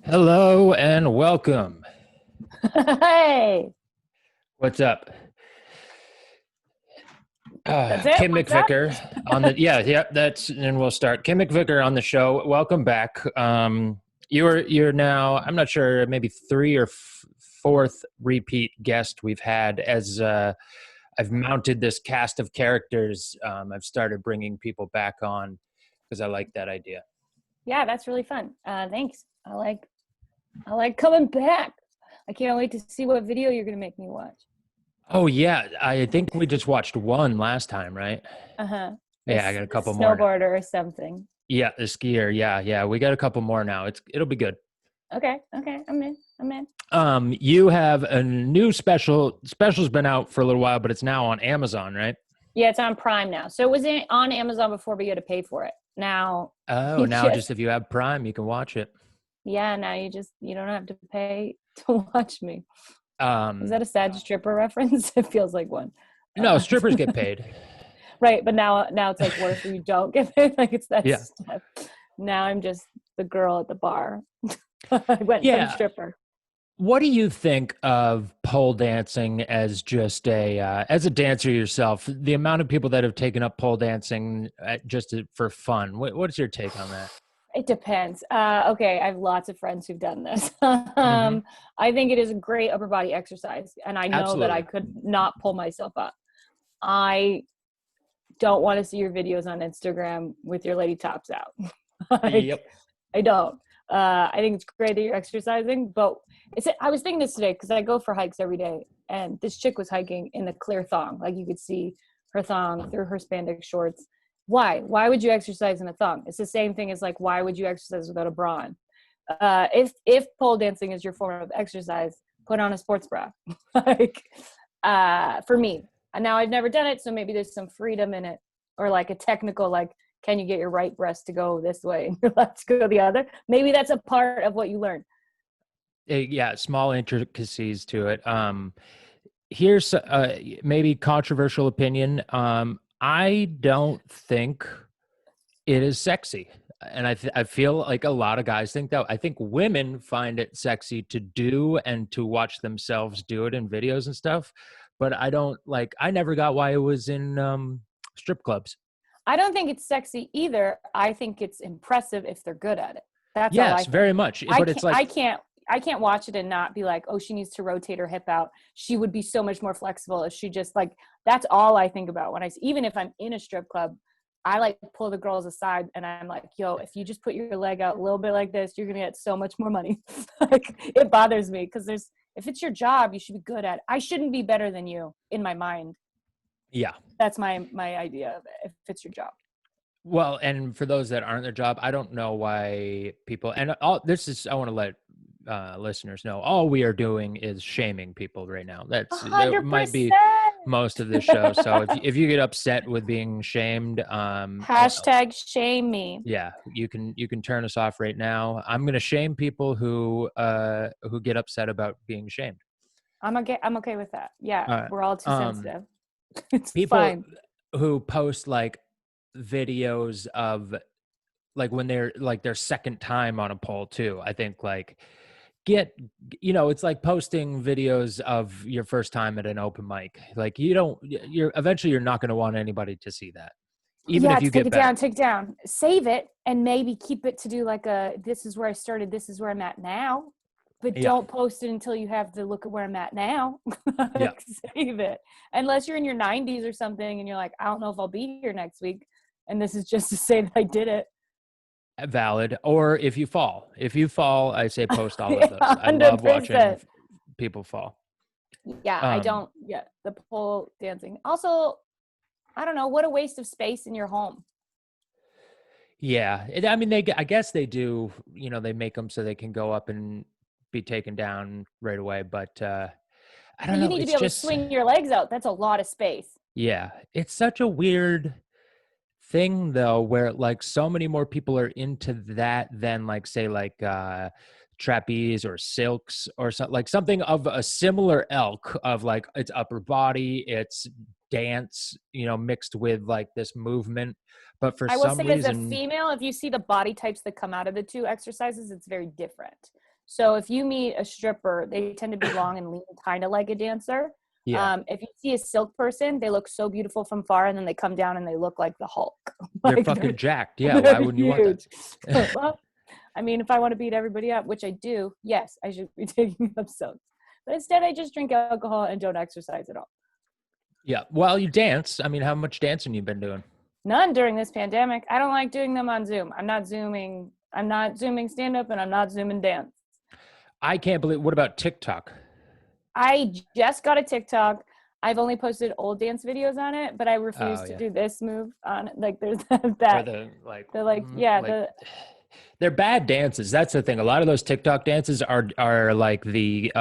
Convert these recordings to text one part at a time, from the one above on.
Hello and welcome. Hey, What's up? that's it. Kim What's up? Mcvicar on the that's and we'll start. Kim Mcvicar on the show. Welcome back. You're now, I'm not sure, maybe three or fourth repeat guest we've had as I've mounted this cast of characters. I've started bringing people back on because I like that idea. Yeah, that's really fun. Thanks. I like coming back. I can't wait to see what video you're gonna make me watch. Oh yeah, I think we just watched one last time, right? Uh-huh. Yeah, I This got a the couple more now. snowboarder or something. Yeah, the skier. Yeah. We got a couple more now. It'll be good. Okay. I'm in. You have a new special's been out for a little while, but it's now on Amazon, right? Yeah, it's on Prime now. So it was on Amazon before, but you had to pay for it. Now Oh, you now just just if you have Prime, you can watch it. yeah, now you don't have to pay to watch me. Is Um, that a sad stripper reference? It feels like one. no, Uh, strippers get paid. Right, but now it's like, what if you don't get paid? Like it's that Yeah. step. Now I'm just the girl at the bar. I went from Yeah. stripper. What do you think of pole dancing as just as a dancer yourself? The amount of people that have taken up pole dancing for fun. What's your take on that? It depends. Okay, I have lots of friends who've done this. Hmm. I think it is a great upper body exercise, and I know that I Absolutely. could not pull myself up. I don't want to see your videos on Instagram with your lady tops out. Like, Yep. I don't. I think it's great that you're exercising, but I was thinking this today because I go for hikes every day, and this chick was hiking in the clear thong, like you could see her thong through her spandex shorts. Why? Why would you exercise in a thong? It's the same thing as like, why would you exercise without a bra on? If pole dancing is your form of exercise, put on a sports bra. Like, for me. Now I've never done it, so maybe there's some freedom in it, or like a technical like, can you get your right breast to go this way and your left to go the other? Maybe that's a part of what you learn. Yeah, small intricacies to it. Here's maybe controversial opinion. I don't think it is sexy, and I feel like a lot of guys think that. I think women find it sexy to do and to watch themselves do it in videos and stuff. But I don't like. I never got why it was in strip clubs. I don't think it's sexy either. I think it's impressive if they're good at it. That's all I Yes, think. very much. I But it's can't like, I can't I can't watch it and not be like, oh, she needs to rotate her hip out. She would be so much more flexible if she just like, that's all I think about when even if I'm in a strip club, I like pull the girls aside and I'm like, yo, if you just put your leg out a little bit like this, you're gonna get so much more money. Like it bothers me because if it's your job, you should be good at it. I shouldn't be better than you in my mind. yeah. That's my idea of it, if it's your job. Well, and for those that aren't their job, I don't know why people, and all this is, I want to let listeners know, all we are doing is shaming people right now. That might be 100%. most of the show. So if you get upset with being shamed, Hashtag shame me. yeah, you can turn us off right now. I'm going to shame people who get upset about being shamed. I'm okay with that. Yeah, Uh, we're all too um, sensitive. It's People fine. who post like videos of like when they're like their second time on a poll too. I think like get it's like posting videos of your first time at an open mic. Like you're eventually you're not going to want anybody to see that, even Yeah, if you take get it down, better. take it down. Save it and maybe keep it to do like this is where I started, this is where I'm at now. But Yeah. don't post it until you have the look at where I'm at now. Yeah. Like, save it. Unless you're in your 90s or something and you're like, I don't know if I'll be here next week. And this is just to say that I did it. Valid. Or if you fall, I say post all of Yeah, those. I love watching 100%. people fall. Yeah, I um don't. Yeah, the pole dancing. Also, I don't know. What a waste of space in your home. yeah, I mean, I guess they do, they make them so they can go up and be taken down right away, but I don't But you know, need to be it's able to just, swing your legs out. That's a lot of space. yeah, it's such a weird thing though, where like so many more people are into that than like say like trapeze or silks or something, like something of a similar ilk of like it's upper body, it's dance, mixed with like this movement, but for I will some say, as a reason, female, if you see the body types that come out of the two exercises, it's very different. So if you meet a stripper, they tend to be long and lean, kind of like a dancer. Yeah. If you see a silk person, they look so beautiful from far, and then they come down and they look like the Hulk. They're Like fucking jacked. Yeah. they're Why wouldn't you want huge. that? Well, I mean, if I want to beat everybody up, which I do, yes, I should be taking up silks. But instead, I just drink alcohol and don't exercise at all. Yeah. Well, you dance. I mean, how much dancing you been doing? None during this pandemic. I don't like doing them on Zoom. I'm not zooming. I'm not zooming stand up, and I'm not zooming dance. I can't believe. What about TikTok? I just got a TikTok. I've only posted old dance videos on it, but I refuse Oh to yeah. do this move on it. Like there's Or that. the like, The like, yeah, like the they're bad dances. That's the thing. A lot of those TikTok dances are like the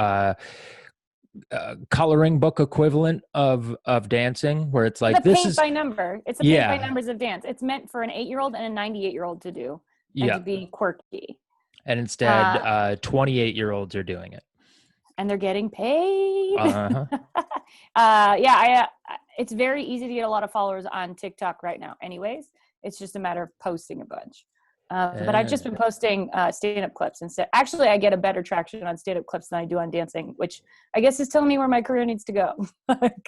coloring book equivalent of dancing, where it's the like this paint is by number. It's a paint by yeah, numbers of dance. It's meant for an 8-year-old and a 98-year-old to do and yeah. to be quirky. And instead, 28-year-olds are doing it. And they're getting paid. Uh-huh. It's very easy to get a lot of followers on TikTok right now. Anyways, it's just a matter of posting a bunch. But I've just been posting stand-up clips instead. Actually, I get a better traction on stand-up clips than I do on dancing, which I guess is telling me where my career needs to go.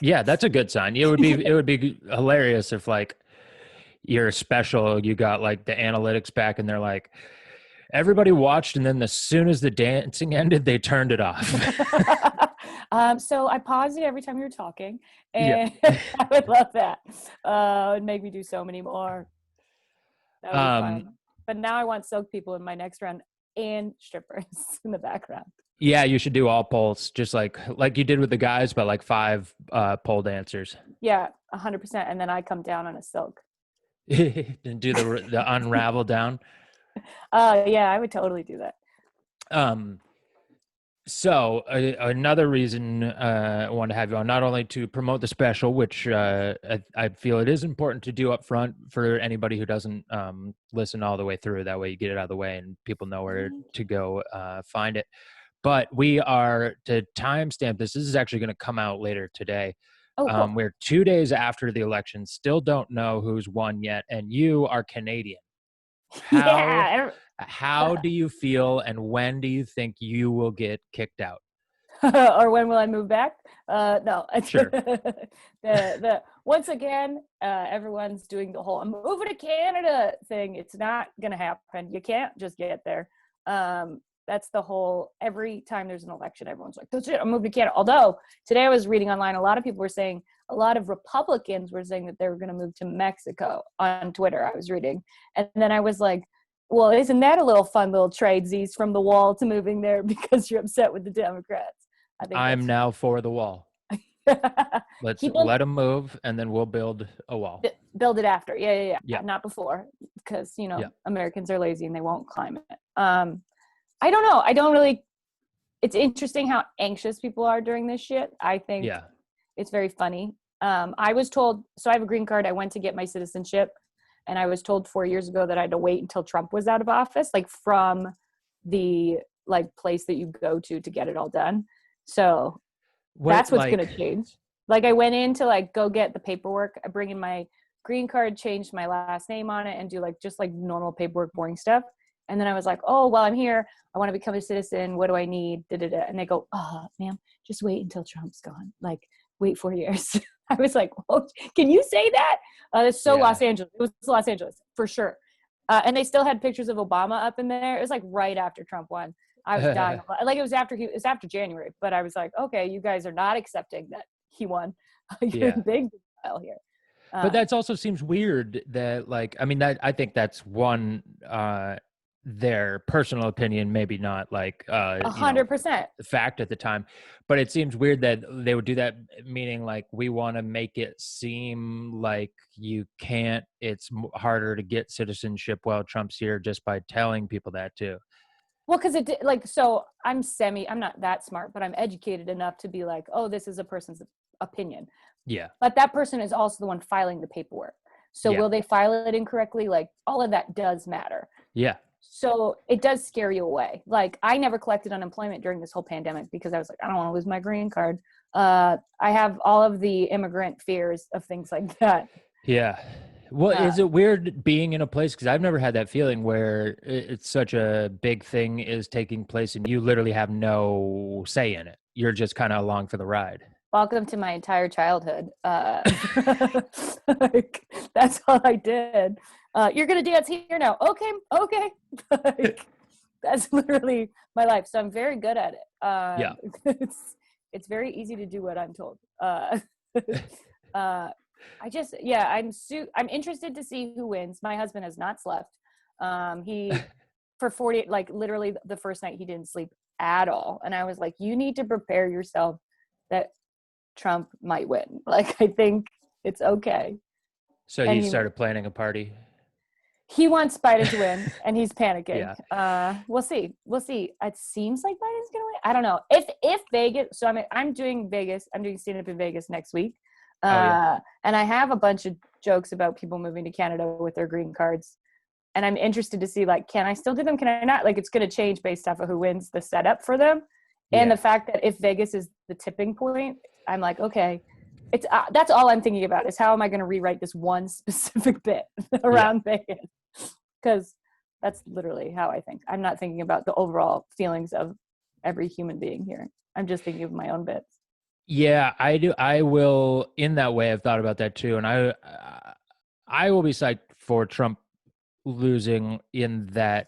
Yeah, that's a good sign. It would be hilarious if like your special, you got like the analytics back and they're like, everybody watched, and then as soon as the dancing ended, they turned it off. So I paused it every time you were talking, Yeah. and I would love that. It would make me do so many more. That would be fun. But now I want silk people in my next round and strippers in the background. Yeah, you should do all poles, just like you did with the guys, but like 5 pole dancers. Yeah, 100%. And then I come down on a silk. And do the unravel down. Yeah, I would totally do that. So another reason I want to have you on, not only to promote the special, which I feel it is important to do up front for anybody who doesn't listen all the way through. That way you get it out of the way and people know where to go find it. But we are, to timestamp this is actually going to come out later today. Oh, cool. We're 2 days after the election, still don't know who's won yet, and you are Canadian. How do you feel, and when do you think you will get kicked out? Or when will I move back? No. Sure. Once again, everyone's doing the whole "I'm moving to Canada" thing. It's not gonna happen. You can't just get there. That's the whole. Every time there's an election, everyone's like, "That's it. I'm moving to Canada." Although today I was reading online, a lot of people were saying, a lot of Republicans were saying that they were going to move to Mexico on Twitter. I was reading, and then I was like, well, isn't that a little fun little tradesies from the wall to moving there because you're upset with the Democrats? I'm now for the wall. Let them move, and then we'll build a wall. Build it after. Yeah. Not before, because, Americans are lazy and they won't climb it. I don't know. I don't really, it's interesting how anxious people are during this shit. I think it's very funny. I was told, so I have a green card. I went to get my citizenship. And I was told 4 years ago that I had to wait until Trump was out of office, like from the place that you go to get it all done. So that's what's going to change. Like I went in to go get the paperwork. I bring in my green card, changed my last name on it, and do just normal paperwork, boring stuff. And then I was like, oh, well, I'm here. I want to become a citizen. What do I need? Da-da-da. And they go, oh, ma'am, just wait until Trump's gone. Wait 4 years. I was like, well, can you say that? It's so Los Angeles. It was Los Angeles for sure. And they still had pictures of Obama up in there. It was right after Trump won. I was dying. It was after January, but I was like, okay, you guys are not accepting that he won. You're in big deal here. But that also seems weird that I think that's one, their personal opinion, maybe not 100% fact at the time, but it seems weird that they would do that, meaning we want to make it seem like you can't, it's harder to get citizenship while Trump's here, just by telling people that too. Well, because so I'm not that smart, but I'm educated enough to be like, oh, this is a person's opinion. Yeah. But that person is also the one filing the paperwork. So will they file it incorrectly? All of that does matter. Yeah. So it does scare you away. I never collected unemployment during this whole pandemic because I was like, I don't want to lose my green card. I have all of the immigrant fears of things like that. Yeah. Well, Uh, is it weird being in a place, because I've never had that feeling where it's such a big thing is taking place and you literally have no say in it. You're just kind of along for the ride. Welcome to my entire childhood. Like, that's all I did. You're gonna dance here now. Okay, okay. Like, that's literally my life. So I'm very good at it. Yeah. It's very easy to do what I'm told. Uh, I just, yeah, I'm interested to see who wins. My husband has not slept. He for 40, like literally the first night he didn't sleep at all, and I was like, you need to prepare yourself that Trump might win. Like, I think it's okay. So And he started planning a party. he wants Biden to win, and he's panicking. Yeah. We'll see. We'll see. It seems like Biden's gonna win. I don't know. If Vegas. So I'm doing Vegas. I'm doing stand up in Vegas next week. Oh yeah. And I have a bunch of jokes about people moving to Canada with their green cards. And I'm interested to see, like, can I still do them? Can I not? Like, it's going to change based off of who wins the setup for them. And the Yeah. fact that if Vegas is the tipping point, I'm like, okay, it's that's all I'm thinking about is how am I going to rewrite this one specific bit Yeah. around Vegas? Because that's literally how I think. I'm not thinking about the overall feelings of every human being here. I'm just thinking of my own bits. Yeah, I do. I will, in that way, I've thought about that too. And I will be psyched for Trump losing, in that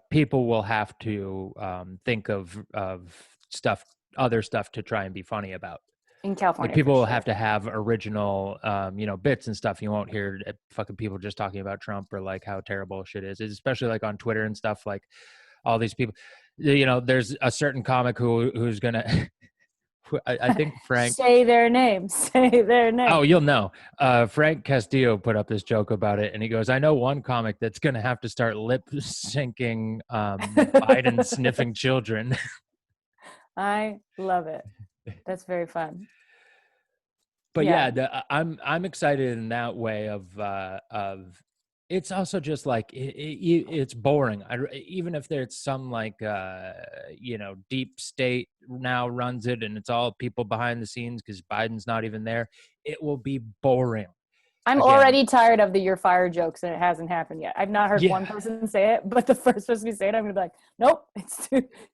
people will have to think of stuff, other stuff to try and be funny about. In Like California, for people will sure. have to have original, bits and stuff. You won't hear fucking people just talking about Trump or like how terrible shit is. It's especially like on Twitter and stuff. Like all these people, there's a certain comic who's gonna. I think Frank. Say their name. Say their name. Oh, you'll know. Frank Castillo put up this joke about it, and he goes, "I know one comic that's going to have to start lip syncing Biden sniffing children." I love it. That's very fun. But Yeah. yeah, I'm excited in that way of. It's also just like it's boring. Even if there's some like deep state now runs it, and it's all people behind the scenes because Biden's not even there. It will be boring. I'm Again, already tired of the "you're fired" jokes, and it hasn't happened yet. I've not heard one yeah, person say it, but the first person to say it, I'm gonna be like, nope, it's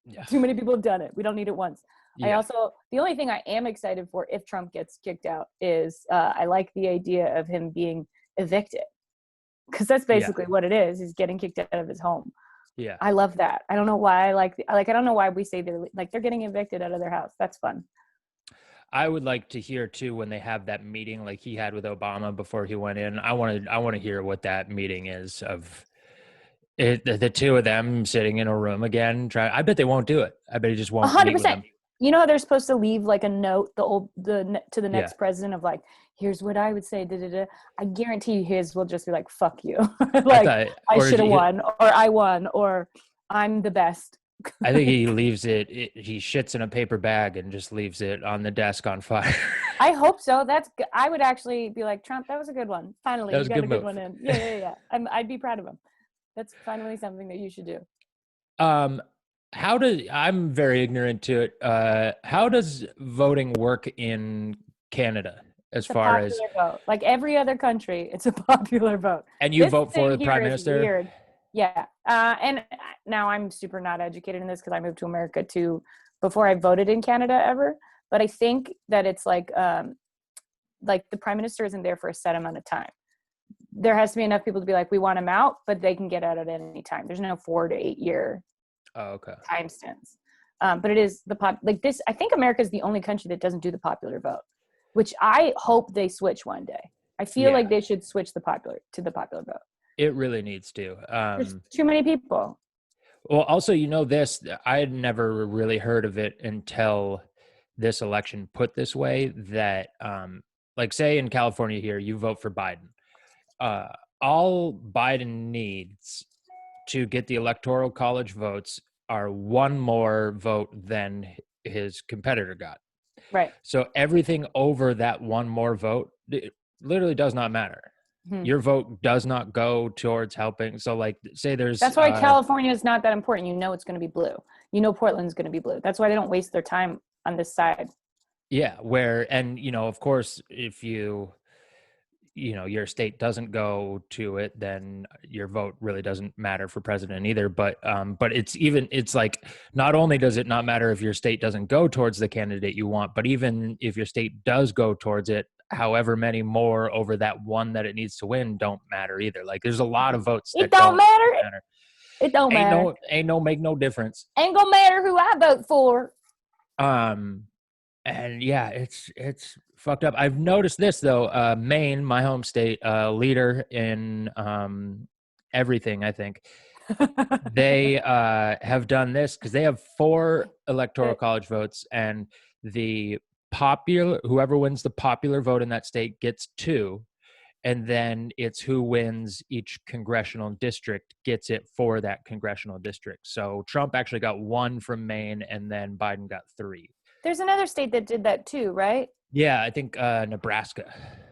yeah, too many people have done it. We don't need it once. yeah, The only thing I am excited for if Trump gets kicked out is I like the idea of him being evicted, because that's yeah, basically what it is. He's getting kicked out of his home. yeah. I love that. I don't know why I don't know why we say they're getting evicted out of their house. That's fun. I would like to hear too when they have that meeting like he had with Obama before he went in. I want to hear what that meeting is of it, the two of them sitting in a room again. I bet they won't do it. I bet he just A won't hundred meet with percent. them. You know how they're supposed to leave like a note, to the Yeah, next president of like, here's what I would say. Da, da, da. I guarantee his will just be like, fuck you. I Like, thought, I or should have won, or I won, or I'm the best. I think he leaves he shits in a paper bag and just leaves it on the desk on fire. I hope so. I would actually be like, Trump, that was a good one. Finally, That you was a got good a good move. one in. Yeah, yeah, yeah. I'd be proud of him. That's finally something that you should do. Um, I'm very ignorant to it. How does voting work in Canada as It's a far as, popular vote. Like every other country, it's a popular vote. and you This vote for thing the here prime is minister? weird. Yeah. And now I'm super not educated in this because I moved to America too before I voted in Canada ever. But I think that it's like the prime minister isn't there for a set amount of time. There has to be enough people to be like, we want him out, but they can get out at any time. There's no 4 to 8 year Oh, okay. time stints. But it is like this. I think America is the only country that doesn't do the popular vote, which I hope they switch one day. I feel Yeah, like they should switch the popular vote. it really needs to. There's too many people. Well, also, this, I had never really heard of it until this election put this way that, like, say in California here, you vote for Biden. Uh, all Biden needs to get the electoral college votes are one more vote than his competitor got. Right. So everything over that one more vote, it literally does not matter. Hmm. Your vote does not go towards helping. So, like, say there's, That's why California is not that important. You know it's going to be blue. You know Portland's going to be blue. That's why they don't waste their time on this side. yeah, where, and, of course, if your state doesn't go to it, then your vote really doesn't matter for president either. But it's like, not only does it not matter if your state doesn't go towards the candidate you want, but even if your state does go towards it, however many more over that one that it needs to win don't matter either. Like, there's a lot of votes It that don't don't matter. matter. It don't matter. Make no difference. Ain't gonna matter who I vote for. And yeah, it's fucked up. I've noticed this though. Maine, my home state, leader in everything, I think. They have done this because they have 4 electoral college votes, and the whoever wins the popular vote in that state gets 2, and then it's who wins each congressional district gets it for that congressional district. So Trump actually got 1 from Maine, and then Biden got 3. There's another state that did that too, right? Yeah, I think Nebraska.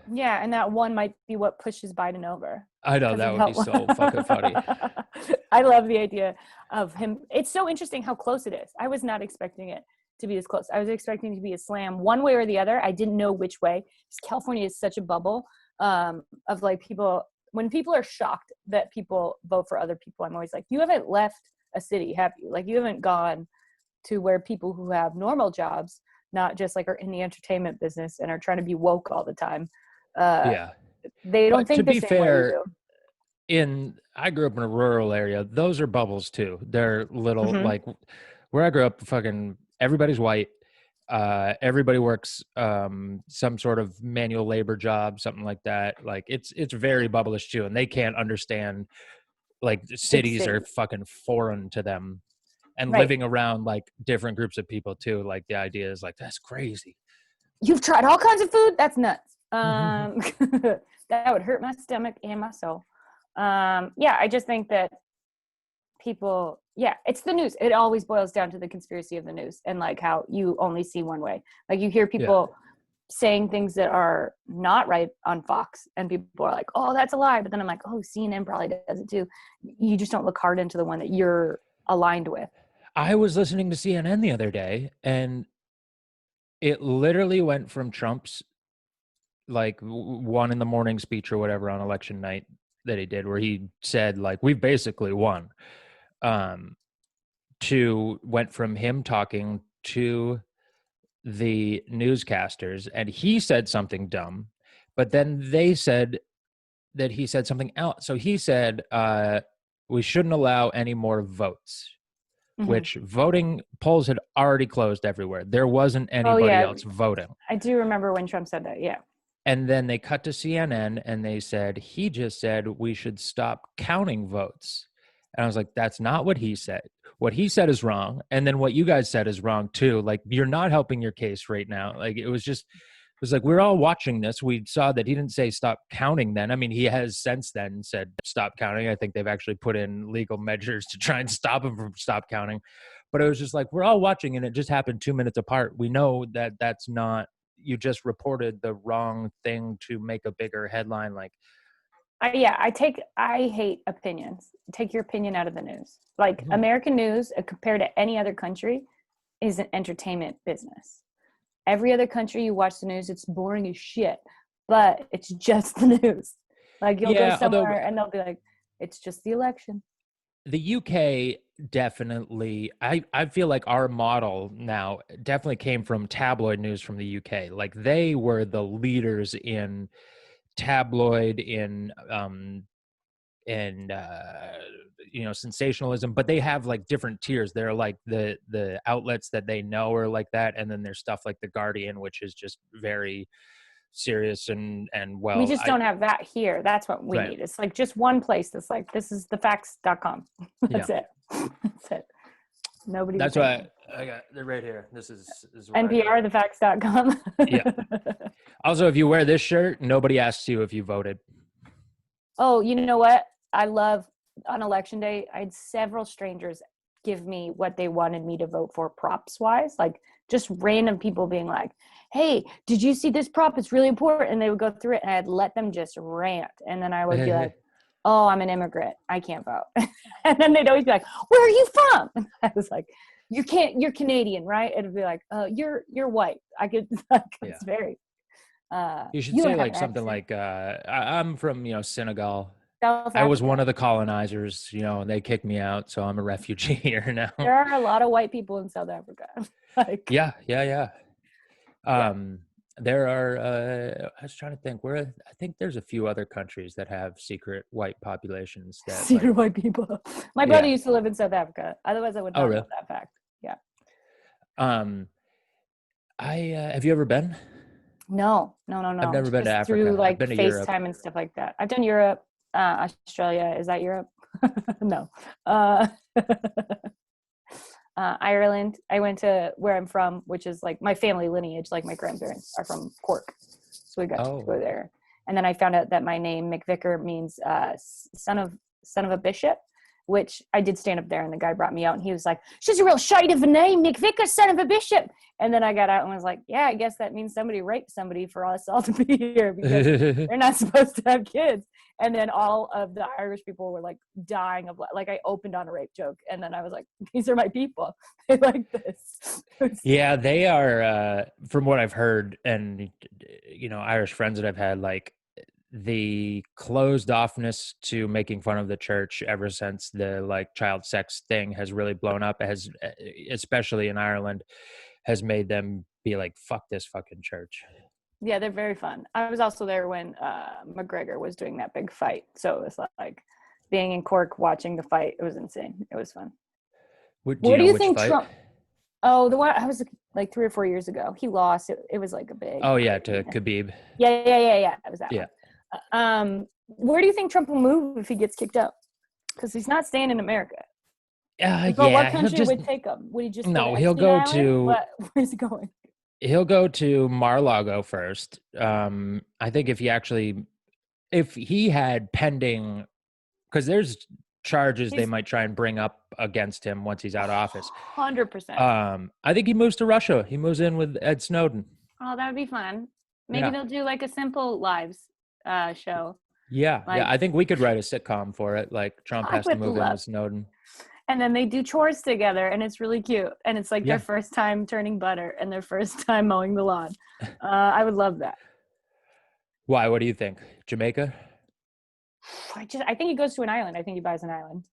Yeah, and that one might be what pushes Biden over. I know, that would be so fucking funny. I love the idea of him. It's so interesting how close it is. I was not expecting it to be this close. I was expecting it to be a slam one way or the other. I didn't know which way. Because California is such a bubble of like people. When people are shocked that people vote for other people, I'm always like, you haven't left a city, have you? Like, you haven't gone to where people who have normal jobs, not just like are in the entertainment business and are trying to be woke all the time. Yeah. They don't But think to the be same fair, way you do. I grew up in a rural area. Those are bubbles too. They're little, Mhm. like where I grew up, fucking everybody's white. Everybody works some sort of manual labor job, something like that. Like, it's very bubblish too, and they can't understand, like, Big cities are city. fucking foreign to them. And Right. living around like different groups of people too, like, the idea is like, that's crazy. You've tried all kinds of food? That's nuts. That would hurt my stomach and my soul. Yeah, I just think that people, it's the news. It always boils down to the conspiracy of the news and like how you only see one way. Like, you hear people saying things that are not right on Fox, and people are like, oh, that's a lie. But then I'm like, oh, CNN probably does it too. You just don't look hard into the one that you're aligned with. I was listening to CNN the other day, and it literally went from Trump's like 1 in the morning speech or whatever on election night that he did, where he said like, we've basically won, to went from him talking to the newscasters, and he said something dumb, but then they said that he said something else. So he said, we shouldn't allow any more votes, Mm-hmm. which voting polls had already closed everywhere. There wasn't anybody else voting. I do remember when Trump said that. Yeah. And then they cut to CNN and they said, he just said we should stop counting votes. And I was like, that's not what he said. What he said is wrong. And then what you guys said is wrong too. Like, you're not helping your case right now. Like, it was like, we're all watching this. We saw that he didn't say stop counting then. I mean, he has since then said stop counting. I think they've actually put in legal measures to try and stop him from stop counting. But it was just like, we're all watching, and it just happened 2 minutes apart. We know that that's not, you just reported the wrong thing to make a bigger headline. Like, I hate opinions. Take your opinion out of the news. Like, American news, compared to any other country, is an entertainment business. Every other country you watch the news, it's boring as shit, but it's just the news. Like, you'll go somewhere and they'll be like, it's just the election. The UK definitely, I feel like our model now definitely came from tabloid news from the UK. Like, they were the leaders in tabloid, in sensationalism, but they have like different tiers. They're like the outlets that they know are like that, and then there's stuff like the Guardian, which is just very serious and well. We just don't have that here. That's what we need. It's like just one place that's like, this is thefacts.com. That's it. That's it. Nobody. That's why I got, they're right here. This is NPR, thefacts.com. Yeah. Also, if you wear this shirt, nobody asks you if you voted. Oh, you know what? I love, on election day, I had several strangers give me what they wanted me to vote for props wise. Like, just random people being like, hey, did you see this prop? It's really important. And they would go through it, and I'd let them just rant. And then I would be like, oh, I'm an immigrant, I can't vote. And then they'd always be like, where are you from? And I was like, you're Canadian, right? It'd be like, you're white. I could, like, it's very, You should You say don't have like an something accent. like I'm from, Senegal. South I was one Africa. of the colonizers, and they kicked me out, so I'm a refugee here now. There are a lot of white people in South Africa. Like, Yeah, yeah, yeah. yeah, Um, there are. I was trying to think. I think there's a few other countries that have secret white populations that, secret like, white people. My brother yeah. used to live in South Africa. Otherwise, I would Oh, not know really? that fact. Yeah. Um, I have you ever been? No, no, no, I've no. never been to Just through Africa. I've like been to Europe. FaceTime and stuff like that. I've done Europe, Australia. Is that Europe? No. Uh, Ireland. I went to where I'm from, which is like my family lineage. Like my grandparents are from Cork, so we got to Oh. go there. And then I found out that my name Mcvicar means son of a bishop, which I did stand up there, and the guy brought me out, and he was like, "She's a real shite of a name, Mcvicar, son of a bishop." And then I got out and was like, "Yeah, I guess that means somebody raped somebody for us all to be here because they're not supposed to have kids." And then all of the Irish people were like dying of like I opened on a rape joke, and then I was like, "These are my people. They like this." Yeah, they are, from what I've heard, and Irish friends that I've had, like, the closed offness to making fun of the church ever since the, like, child sex thing has really blown up, has, especially in Ireland, has made them be like, fuck this fucking church. Yeah, they're very fun. I was also there when McGregor was doing that big fight, so it was like being in Cork watching the fight. It was insane. It was fun. Do you Where do know you which think fight? Trump? Oh, the one I was like 3 or 4 years ago. He lost. It was like a big Oh, yeah, to craziness. Khabib. Yeah, yeah, yeah, yeah. It was that Yeah. one. Where do you think Trump will move if he gets kicked out? Because he's not staying in America. But what Yeah, he'll country just would take him? Would he just go no, to he'll Epstein go Island? to Where's he going? he'll go to Mar-a-Lago first. I think if he had pending, because there's charges they He's might try and bring up against him once he's out of office. 100%. I think he moves to Russia. He moves in with Ed Snowden. Oh, that would be fun. Maybe Yeah. they'll do like a simple lives show. Yeah. Yeah. Like I think we could write a sitcom for it. Like Trump I has to would move in love. with Snowden. And then they do chores together, and it's really cute. And it's like their Yeah. first time turning butter and their first time mowing the lawn. I would love that. Why? What do you think? Jamaica? I think he goes to an island. I think he buys an island.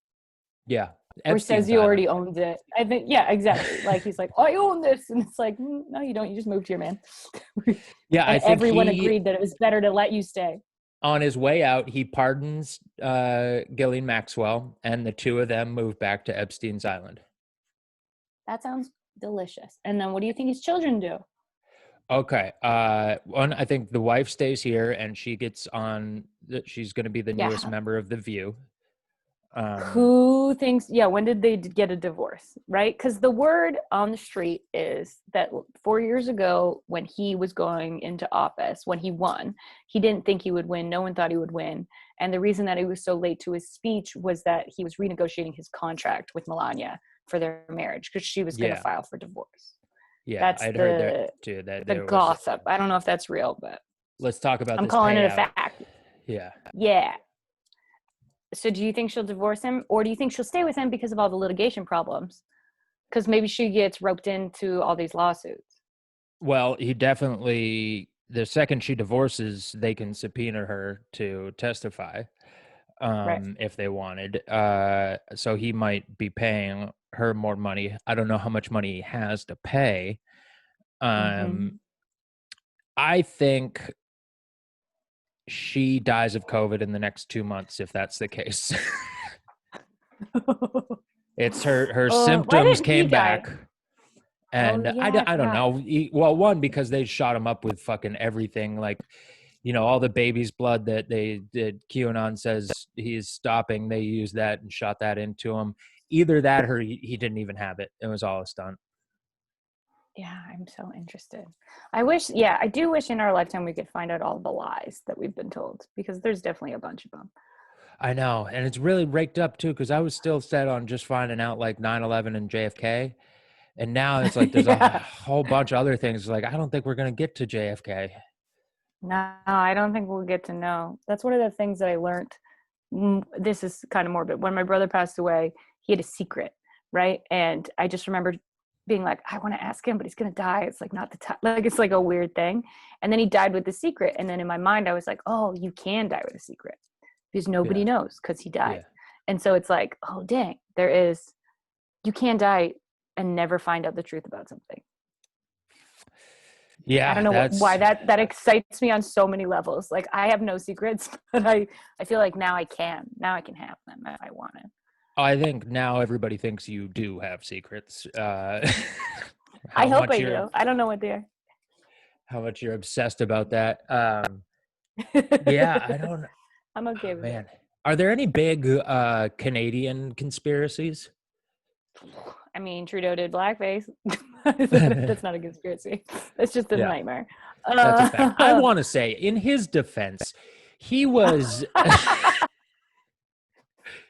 Yeah. Or says Epstein's he Island. already owns it. I think, yeah, exactly. Like he's like, I own this, and it's like, no, you don't. You just moved here, man. Yeah. I And think everyone agreed that it was better to let you stay. on his way out, he pardons Ghislaine Maxwell, and the two of them move back to Epstein's Island. That sounds delicious. And then what do you think his children do? Okay. One, I think the wife stays here, and she gets on. She's going to be the newest Yeah. member of the View. Who thinks, yeah, when did they get a divorce, right? Because the word on the street is that 4 years ago, when he was going into office, when he won, he didn't think he would win. No one thought he would win. And the reason that he was so late to his speech was that he was renegotiating his contract with Melania for their marriage because she was going to Yeah. file for divorce. Yeah. That's I'd heard that too. That the there was. gossip. I don't know if that's real, but Let's talk about I'm this calling it a payout. fact. Yeah. Yeah. So do you think she'll divorce him, or do you think she'll stay with him because of all the litigation problems? Because maybe she gets roped into all these lawsuits. Well, he definitely. The second she divorces, they can subpoena her to testify, Right. if they wanted. So he might be paying her more money. I don't know how much money he has to pay. Mm-hmm. I think she dies of COVID in the next 2 months, if that's the case. It's her Why symptoms didn't he came die? back. Oh, And yeah, I I don't forgot. know. Well, one, because they shot him up with fucking everything. Like, all the baby's blood that they did. QAnon says he's stopping. They used that and shot that into him. Either that or he didn't even have it. It was all a stunt. Yeah, I'm so interested. I do wish in our lifetime we could find out all the lies that we've been told, because there's definitely a bunch of them. I know. And it's really raked up too, because I was still set on just finding out like 9/11 and JFK. And now it's like there's a Yeah. whole bunch of other things. Like, I don't think we're going to get to JFK. No, I don't think we'll get to know. That's one of the things that I learned. This is kind of morbid. When my brother passed away, he had a secret, right? And I just remember being like, I want to ask him, but he's gonna die. It's like not the time. Like it's like a weird thing. And then he died with the secret. And then in my mind, I was like, oh, you can die with a secret because nobody Yeah. knows because he died. Yeah. And so it's like, oh dang, you can die and never find out the truth about something. I don't Yeah, know why that's that excites me on so many levels. Like I have no secrets, but I feel like now I can have them if I want to. I think now everybody thinks you do have secrets. I How hope much I you're do. I don't know what they are. how much you're obsessed about that. Yeah, I don't. I'm okay Oh, with it. man, are there any big Canadian conspiracies? I mean, Trudeau did blackface. That's not a conspiracy. That's just a Yeah, nightmare. that's a fact. I Uh, want to say, in his defense, he was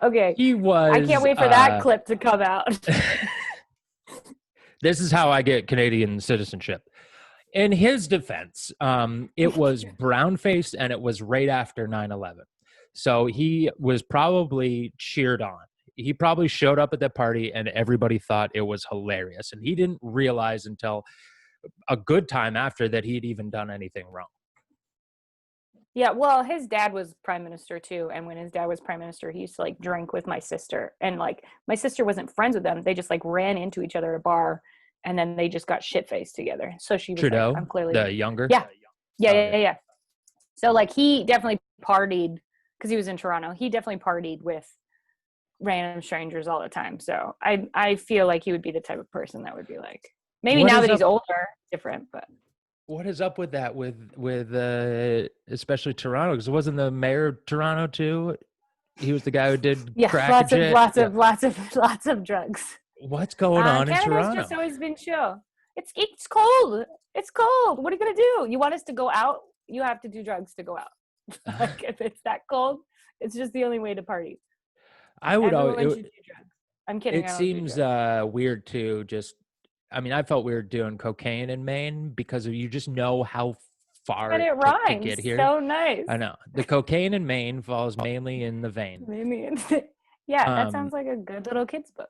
okay. he I can't was. wait for that clip to come out. This is how I get Canadian citizenship. In his defense, it was brown faced and it was right after 9/11. So he was probably cheered on. He probably showed up at that party and everybody thought it was hilarious. And he didn't realize until a good time after that he'd even done anything wrong. Yeah, well, his dad was prime minister too, and when his dad was prime minister, he used to like drink with my sister, and like my sister wasn't friends with them. They just like ran into each other at a bar, and then they just got shit faced together. So she was like, Trudeau, "I'm clearly the younger. yeah, yeah, Oh, yeah, okay. yeah, yeah." So like he definitely partied because he was in Toronto. He definitely partied with random strangers all the time. So I feel like he would be the type of person that would be like maybe What now is that he's up? older, different, but What is up with that? With especially Toronto? Because wasn't the mayor of Toronto too? He was the guy who did yeah, crack and shit. Yeah. lots of drugs. What's going on in Canada's just Toronto? always been chill. It's cold. It's cold. What are you gonna do? You want us to go out? You have to do drugs to go out. Like if it's that cold, it's just the only way to party. I would always. Everyone should do drugs. I'm kidding. It I don't do seems drugs. weird too. Just, I mean, I felt weird doing cocaine in Maine because of, you just know how far But it it took to rhymes get here. so nice. I know the cocaine in Maine falls mainly in the vein. Maybe. Yeah, that Um, sounds like a good little kid's book.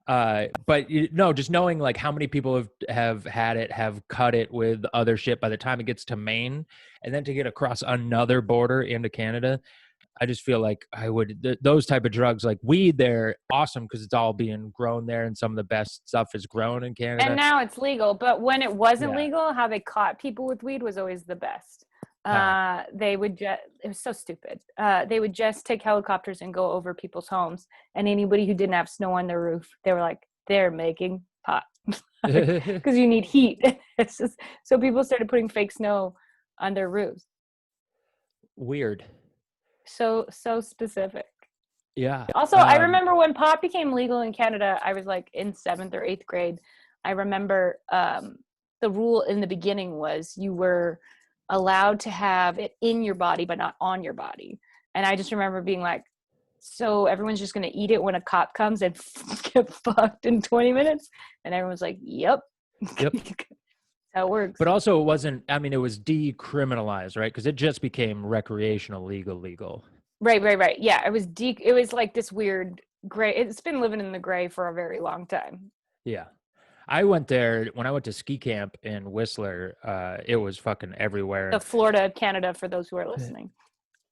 but no, just knowing like how many people have had it, have cut it with other shit by the time it gets to Maine, and then to get across another border into Canada, I just feel like I would those type of drugs like weed. They're awesome because it's all being grown there, and some of the best stuff is grown in And Canada. now it's legal, but when it wasn't Yeah. legal, how they caught people with weed was always the best. How? They would just, it was so stupid. They would just take helicopters and go over people's homes, and anybody who didn't have snow on their roof, they were like, they're making pot because you need heat. It's just, so people started putting fake snow on their roofs. Weird. So specific. Yeah. Also, I remember when pot became legal in Canada, I was like in 7th or 8th grade. I remember the rule in the beginning was you were allowed to have it in your body, but not on your body. And I just remember being like, so everyone's just going to eat it when a cop comes and get fucked in 20 minutes? And everyone's like, yep. Yep. That's how it works. But also, it wasn't. I mean, it was decriminalized, right? Because it just became recreational, legal. Right. Yeah, it was like this weird gray. It's been living in the gray for a very long time. Yeah. I went there when I went to ski camp in Whistler. It was fucking everywhere. The And Florida of Canada, for those who are listening.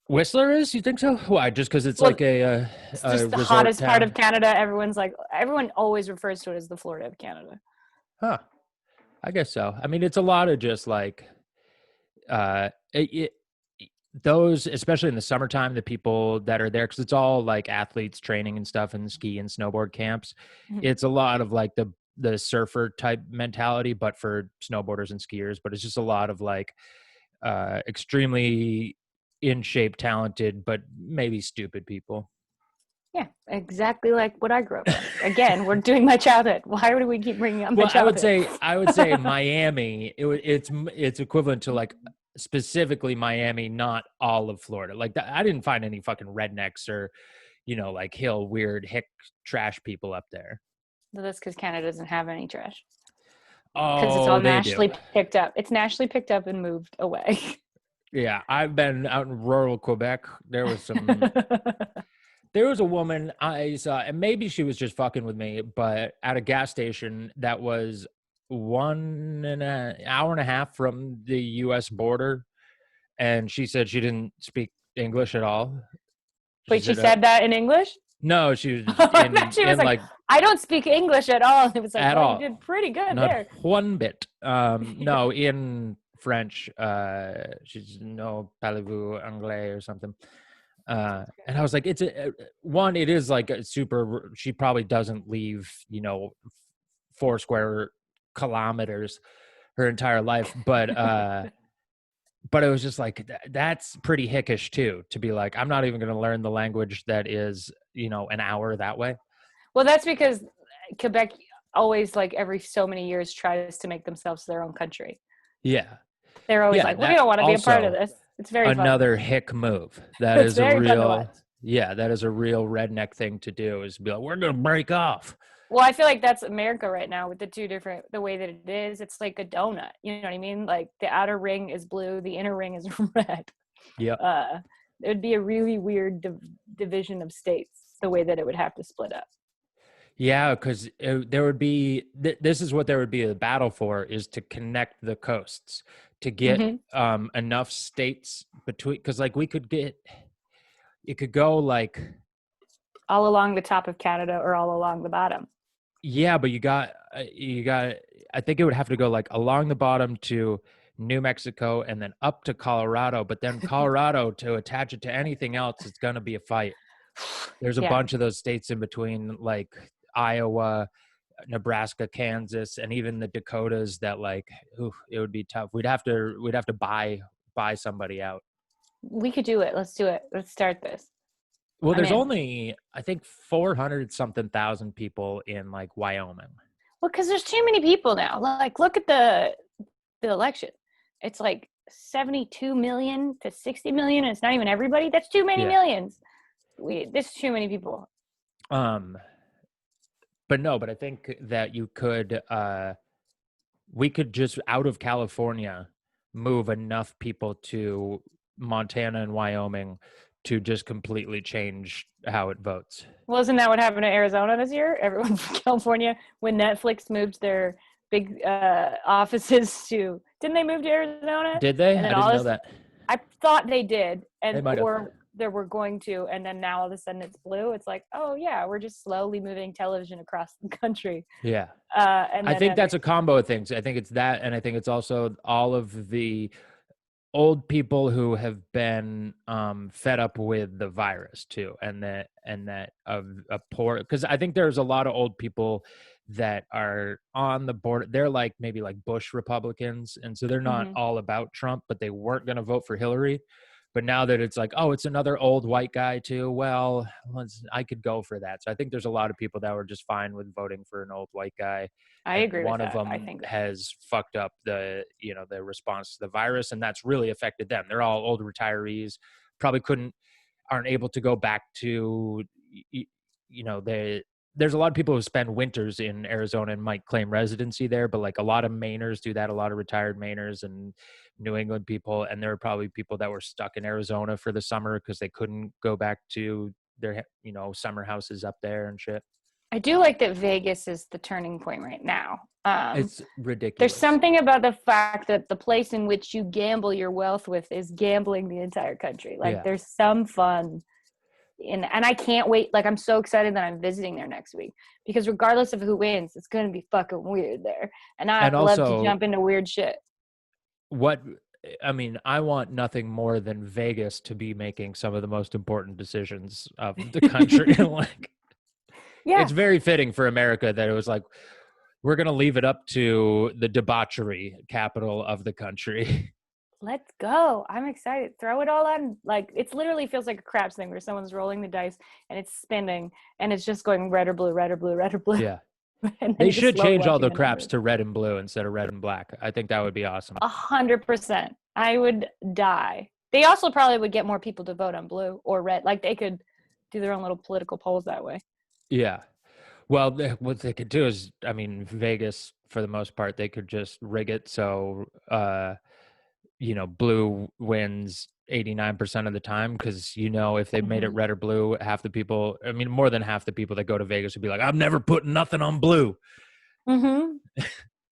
Whistler is? You think so? Why? Just because it's Well, like it's a just the resort hottest part of town? Canada. Everyone always refers to it as the Florida of Canada. Huh. I guess so. I mean, it's a lot of just like uh, those, especially in the summertime, the people that are there, because it's all like athletes training and stuff and ski and snowboard camps. Mhm. It's a lot of like the surfer type mentality, but for snowboarders and skiers. But it's just a lot of like extremely in shape, talented, but maybe stupid people. Yeah, exactly like what I grew up with. Again, we're doing my childhood. Why do we keep bringing up my Well, childhood? I would say Miami. It's equivalent to like specifically Miami, not all of Florida. Like that, I didn't find any fucking rednecks or like hill weird hick trash people up there. So that's because Canada doesn't have any trash. Because it's Oh, all they do. nationally picked up. It's nationally picked up and moved away. Yeah, I've been out in rural Quebec. There was some There was a woman I saw, and maybe she was just fucking with me, but at a gas station that was 1.5 hours from the U.S. border, and she said she didn't speak English at all. She Wait, she said, said that in English? "No, she was I bet she was in like, like I don't speak English at all. And it was like, at well, you all, did pretty good not there. one bit." No, in French. She's no parlez-vous anglais or something. And I was like, it's one, it is like a super, she probably doesn't leave, 4 square kilometers her entire life, but it was just like that's pretty hickish too, to be like, I'm not even going to learn the language that is, an hour that way. Well, that's because Quebec always, like, every so many years tries to make themselves their own country. Yeah. They're always Yeah, like, we that don't want to be a part of also this. It's very fun. another hick move. That It's is a very fun to watch. real, yeah, that is a real redneck thing to do, is be like, we're going to break off. Well, I feel like that's America right now with the way that it is. It's like a donut. You know what I mean? Like the outer ring is blue, the inner ring is red. Yep. It would be a really weird division of states, the way that it would have to split up. Yeah, because there would be this is what there would be a battle for, is to connect the coasts, to get Hmm. enough states between, because like we could get, it could go like, All along the top of Canada or all along the bottom. yeah, but you got I think it would have to go like along the bottom to New Mexico and then up to Colorado, but then Colorado, to attach it to anything else, it's going to be a fight. There's a Yeah. bunch of those states in between, like Iowa, Nebraska, Kansas, and even the Dakotas, that like, ooh, it would be tough. We'd have to buy somebody out. We could do it. Let's do it. Let's start this. Well, I'm there's in. only, I think, 400 something thousand people in like Wyoming. Well, because there's too many people now. Like, look at the election. It's like 72 million to 60 million, and it's not even everybody. That's too many Yeah. millions. There's too many people. Um, but no, but I think that we could just, out of California, move enough people to Montana and Wyoming to just completely change how it votes. Well, isn't that what happened to Arizona this year? Everyone from California, when Netflix moved their big offices to, didn't they move to Arizona? Did they? And then I didn't all know this, that. I thought they did, They and might have. or they were going to, and then now all of a sudden it's blue. It's like, oh yeah, we're just slowly moving television across the country. Yeah. And I then think that's a combo of things. I think it's that, and I think it's also all of the old people who have been fed up with the virus too, and that of a poor, because I think there's a lot of old people that are on the board. They're like maybe like Bush Republicans, and so they're not Mhm. all about Trump, but they weren't going to vote for Hillary. But now that it's like, oh, it's another old white guy too, well, I could go for that. So I think there's a lot of people that were just fine with voting for an old white guy, I and agree with one of that. I them think has fucked up the response to the virus, and that's really affected them. They're all old retirees, probably aren't able to go back to, they there's a lot of people who spend winters in Arizona and might claim residency there, but like a lot of Mainers do that, a lot of retired Mainers and New England people, and there are probably people that were stuck in Arizona for the summer because they couldn't go back to their summer houses up there and shit. I do like that Vegas is the turning point right now. It's There's ridiculous. something about the fact that the place in which you gamble your wealth with is gambling the entire country. Like Yeah. there's some fun and I can't wait. Like I'm so excited that I'm visiting there next week because regardless of who wins, it's gonna be fucking weird there. And I And love to also, jump into weird shit. what I mean, I want nothing more than Vegas to be making some of the most important decisions of the country. Like, Yeah, it's very fitting for America that it was like, we're going to leave it up to the debauchery capital of the country. let's go. I'm excited. Throw it all on. Like it literally feels like a craps thing where someone's rolling the dice and it's spinning and it's just going red or blue, red or blue, red or blue. Yeah. And then They you're just should slowly change all watching the the craps numbers. to red and blue instead of red and black. I think that would be awesome. 100%. I would die. They also probably would get more people to vote on blue or red. Like they could do their own little political polls that way. Yeah. Well, what they could do is, I mean, Vegas, for the most part, they could just rig it so blue wins 89% of the time, because if they made it red or blue, half the people, I mean, more than half the people that go to Vegas would be like, I'm never putting nothing on blue. Mm-hmm.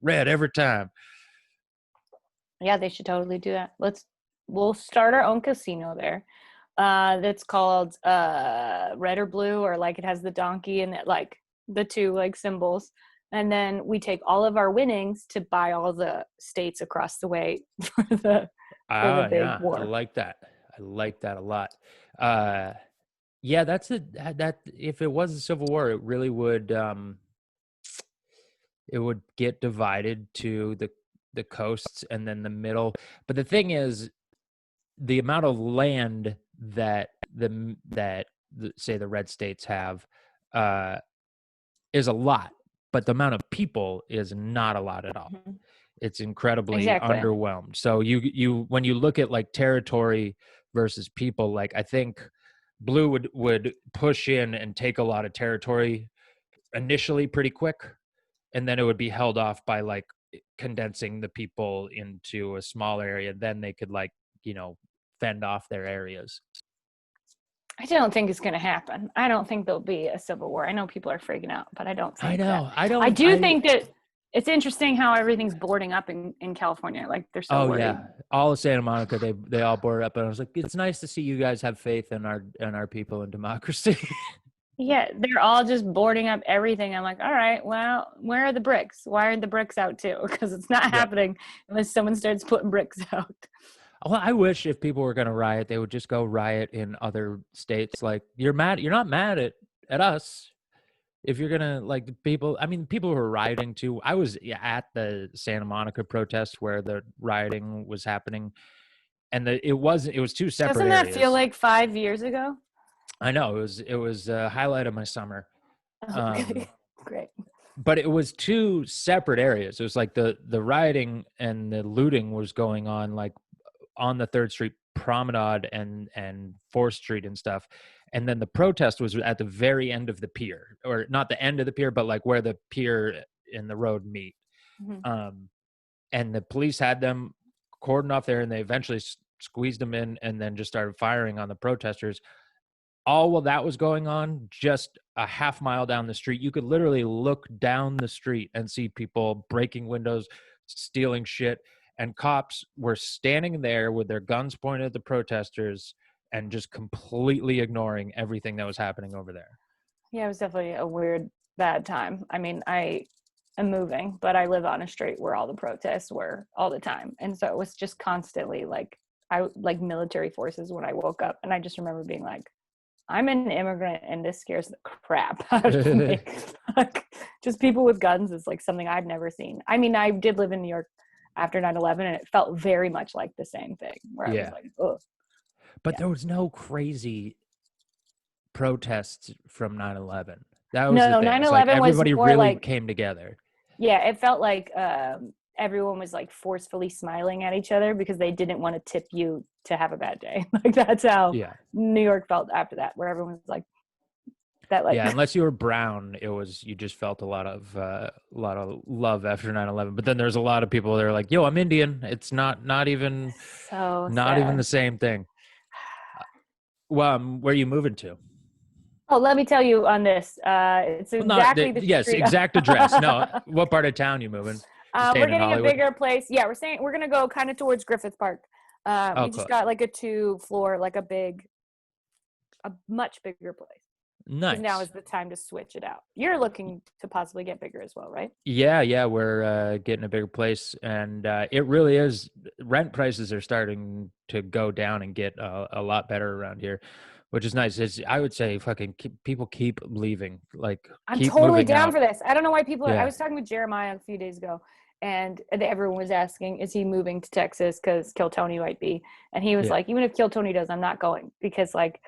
Red every time. Yeah, they should totally do that. We'll start our own casino there. That's called red or blue, or like it has the donkey and like the two like symbols. And then we take all of our winnings to buy all the states across the way for the big Yeah, I war. like that. I like that a lot. Yeah, that if it was a civil war, it really would it would get divided to the coasts and then the middle. But the thing is, the amount of land that say the red states have uh is a lot, but the amount of people is not a lot at all. Mm-hmm. It's incredibly Exactly. underwhelmed. So you when you look at like territory versus people, like I think blue would push in and take a lot of territory initially pretty quick, and then it would be held off by like condensing the people into a small area. Then they could like fend off their areas. I don't think it's going to happen. I don't think there'll be a civil war. I know people are freaking out, but I don't I think that. know. I I don't. do think that it's interesting how everything's boarding up in California. Like they're so Oh worried. yeah, all of Santa Monica, they all boarded up, and I was like, it's nice to see you guys have faith in our people and democracy. Yeah, they're all just boarding up everything. I'm like, all right, well, where are the bricks? Why aren't the bricks out too? Because it's not Yeah. happening unless someone starts putting bricks out. Well, I wish if people were going to riot, they would just go riot in other states. Like you're not mad at us. If you're gonna like people, I mean, people who are rioting too. I was at the Santa Monica protest where the rioting was happening, and it was two separate Doesn't that feel areas. like 5 years ago? I know it was a highlight of my summer. Okay, great. But it was two separate areas. It was like the rioting and the looting was going on like on the 3rd Street Promenade and 4th Street and stuff. And then the protest was at the very end of the pier, or not the end of the pier, but like where the pier and the road meet. Mm-hmm. And the police had them cordoned off there, and they eventually squeezed them in and then just started firing on the protesters. All while that was going on, just a half mile down the street, you could literally look down the street and see people breaking windows, stealing shit, and cops were standing there with their guns pointed at the protesters and just completely ignoring everything that was happening over there. Yeah, it was definitely a weird, bad time. I mean, I am moving, but I live on a street where all the protests were all the time. And so it was just constantly like military forces when I woke up. And I just remember being like, I'm an immigrant and this scares the crap out of me. Like, just people with guns is like something I've never seen. I mean, I did live in New York after 9/11, and it felt very much like the same thing where I was Yeah. like, oh. But Yeah. there was no crazy protests from 9/11. That was the No, thing. It's like 9/11 was everybody more really like, came together. yeah, it felt like everyone was like forcefully smiling at each other because they didn't want to tip you to have a bad day. Like that's how Yeah. New York felt after that, where everyone was like that. Like, Yeah, unless you were brown, you just felt a lot of love after 9/11. But then there's a lot of people that are like, "Yo, I'm Indian." It's not even so the sad. same thing. Well, where are you moving to? Oh, let me tell you on this. It's Well, not exactly the yes, street. exact address. No, what part of town you moving? You We're staying in getting a Hollywood? bigger place. Yeah, we're gonna go kind of towards Griffith Park. Oh, We just close. got like a 2-floor, like a much bigger place. Because now Nice. is the time to switch it out. You're looking to possibly get bigger as well, right? Yeah, we're getting a bigger place, and it really is. Rent prices are starting to go down and get a lot better around here, which is nice. I would say fucking people keep leaving, like I'm keep totally moving down out. for this. I don't know why people are. I Yeah, was talking with Jeremiah a few days ago, and everyone was asking, is he moving to Texas because Kill Tony might be? And he was yeah, like, even if Kill Tony does, I'm not going because like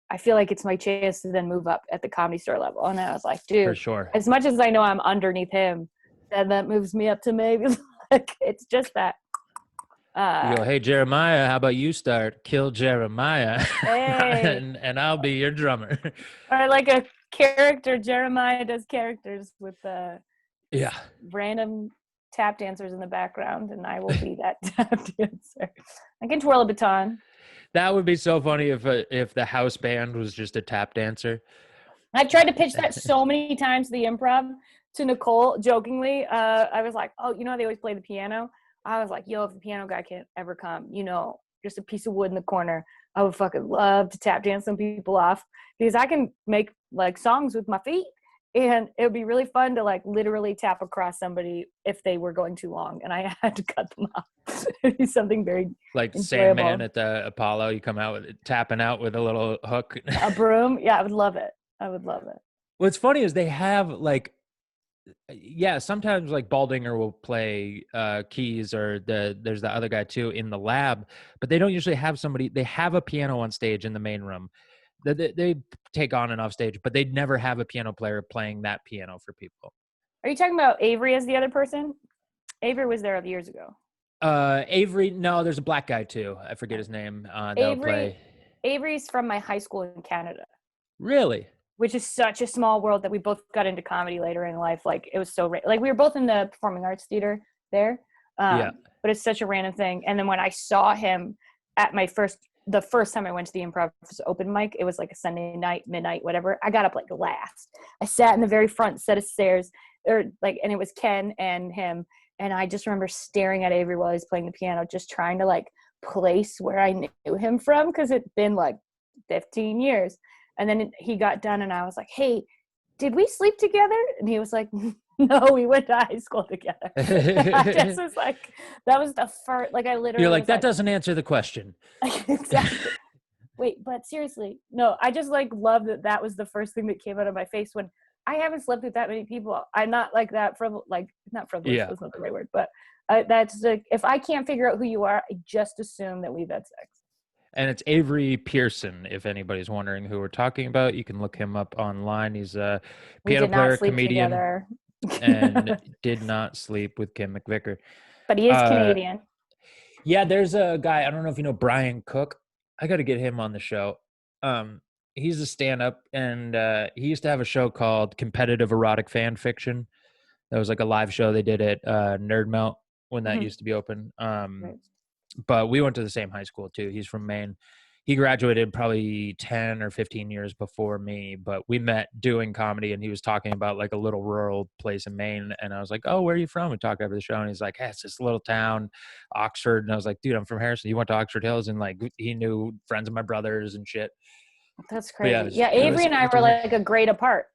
I feel like it's my chance to then move up at the Comedy Store level. And I was like, for dude, sure. as much as I know I'm underneath him, then that moves me up to maybe like it's just that. You go, hey Jeremiah, how about you start Kill Jeremiah, Hey, and I'll be your drummer. or like a character. Jeremiah does characters with Yeah, random tap dancers in the background, and I will be that tap dancer. I can twirl a baton. That would be so funny if the house band was just a tap dancer. I've tried to pitch that so many times, the improv, to Nicole jokingly. I was like, oh, you know how they always play the piano? I was like, yo, if the piano guy can't ever come, just a piece of wood in the corner, I would fucking love to tap dance some people off because I can make like songs with my feet. And it would be really fun to like literally tap across somebody if they were going too long and I had to cut them off. It'd be something very like enjoyable. Sandman at the Apollo. You come out with tapping out with a little hook. A broom. Yeah, I would love it. I would love it. What's funny is they have like, yeah, sometimes like Baldinger will play keys, or there's the other guy too in the lab, but they don't usually have somebody. They have a piano on stage in the main room. They take on and off stage, but they'd never have a piano player playing that piano for people. Are you talking about Avery as the other person? Avery was there years ago. Avery, no, there's a black guy too. I forget his name. Avery's from my high school in Canada. Really? Which is such a small world that we both got into comedy later in life. Like it was so like we were both in the performing arts theater there. But it's such a random thing. And then when I saw him at the first time I went to the improv open mic, it was like a Sunday night, midnight, whatever. I got up like last. I sat in the very front set of stairs, and it was Ken and him. And I just remember staring at Avery while he was playing the piano, just trying to like place where I knew him from because it'd been like 15 years. And then he got done and I was like, hey, did we sleep together? And he was like, no, we went to high school together. I just was like, that was the first, like I literally. You're like, that doesn't answer the question. Exactly. Wait, but seriously, no, I just like love that was the first thing that came out of my face when I haven't slept with that many people. I'm not like that from like, not frivolous, that's not the right word, but that's like, if I can't figure out who you are, I just assume that we've had sex. And it's Avery Pearson, if anybody's wondering who we're talking about. You can look him up online. He's a piano player, comedian, and did not sleep with Kim Mcvicar. But he is Canadian. Yeah, there's a guy, I don't know if you know Brian Cook. I got to get him on the show. He's a stand-up, and he used to have a show called Competitive Erotic Fan Fiction. That was like a live show they did at Nerd Melt when that used to be open. Right. But we went to the same high school too. He's from Maine. He graduated probably 10 or 15 years before me, but we met doing comedy, and he was talking about like a little rural place in Maine. And I was like, oh, where are you from? We talked over the show, and he's like, hey, it's this little town, Oxford. And I was like, dude, I'm from Harrison. You went to Oxford Hills? And like, he knew friends of my brothers and shit. That's crazy. Yeah, Avery and I were like a grade apart.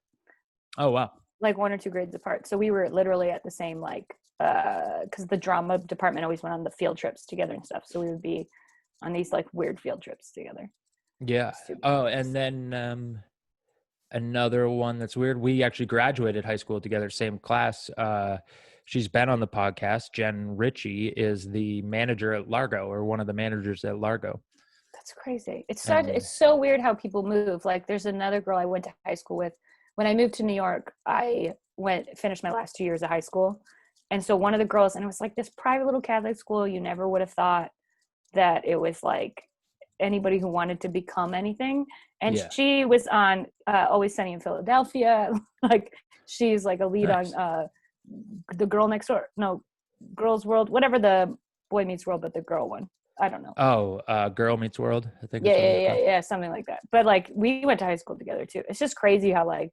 Oh, wow. Like 1 or 2 grades apart. So we were literally at the same, like, because the drama department always went on the field trips together and stuff. So we would be on these like weird field trips together. Yeah. Oh, and then another one that's weird. We actually graduated high school together, same class. She's been on the podcast. Jen Ritchie is the manager at Largo, or one of the managers at Largo. That's crazy. It's so weird how people move. Like there's another girl I went to high school with. When I moved to New York, I finished my last 2 years of high school. And so one of the girls, and it was like this private little Catholic school, you never would have thought that it was like anybody who wanted to become anything. And she was on Always Sunny in Philadelphia. Like she's like a lead on The Girl Next Door. No, Girls World, whatever the Boy Meets World, but the girl one. I don't know. Oh, Girl Meets World, I think. Yeah, something like that. But like we went to high school together too. It's just crazy how like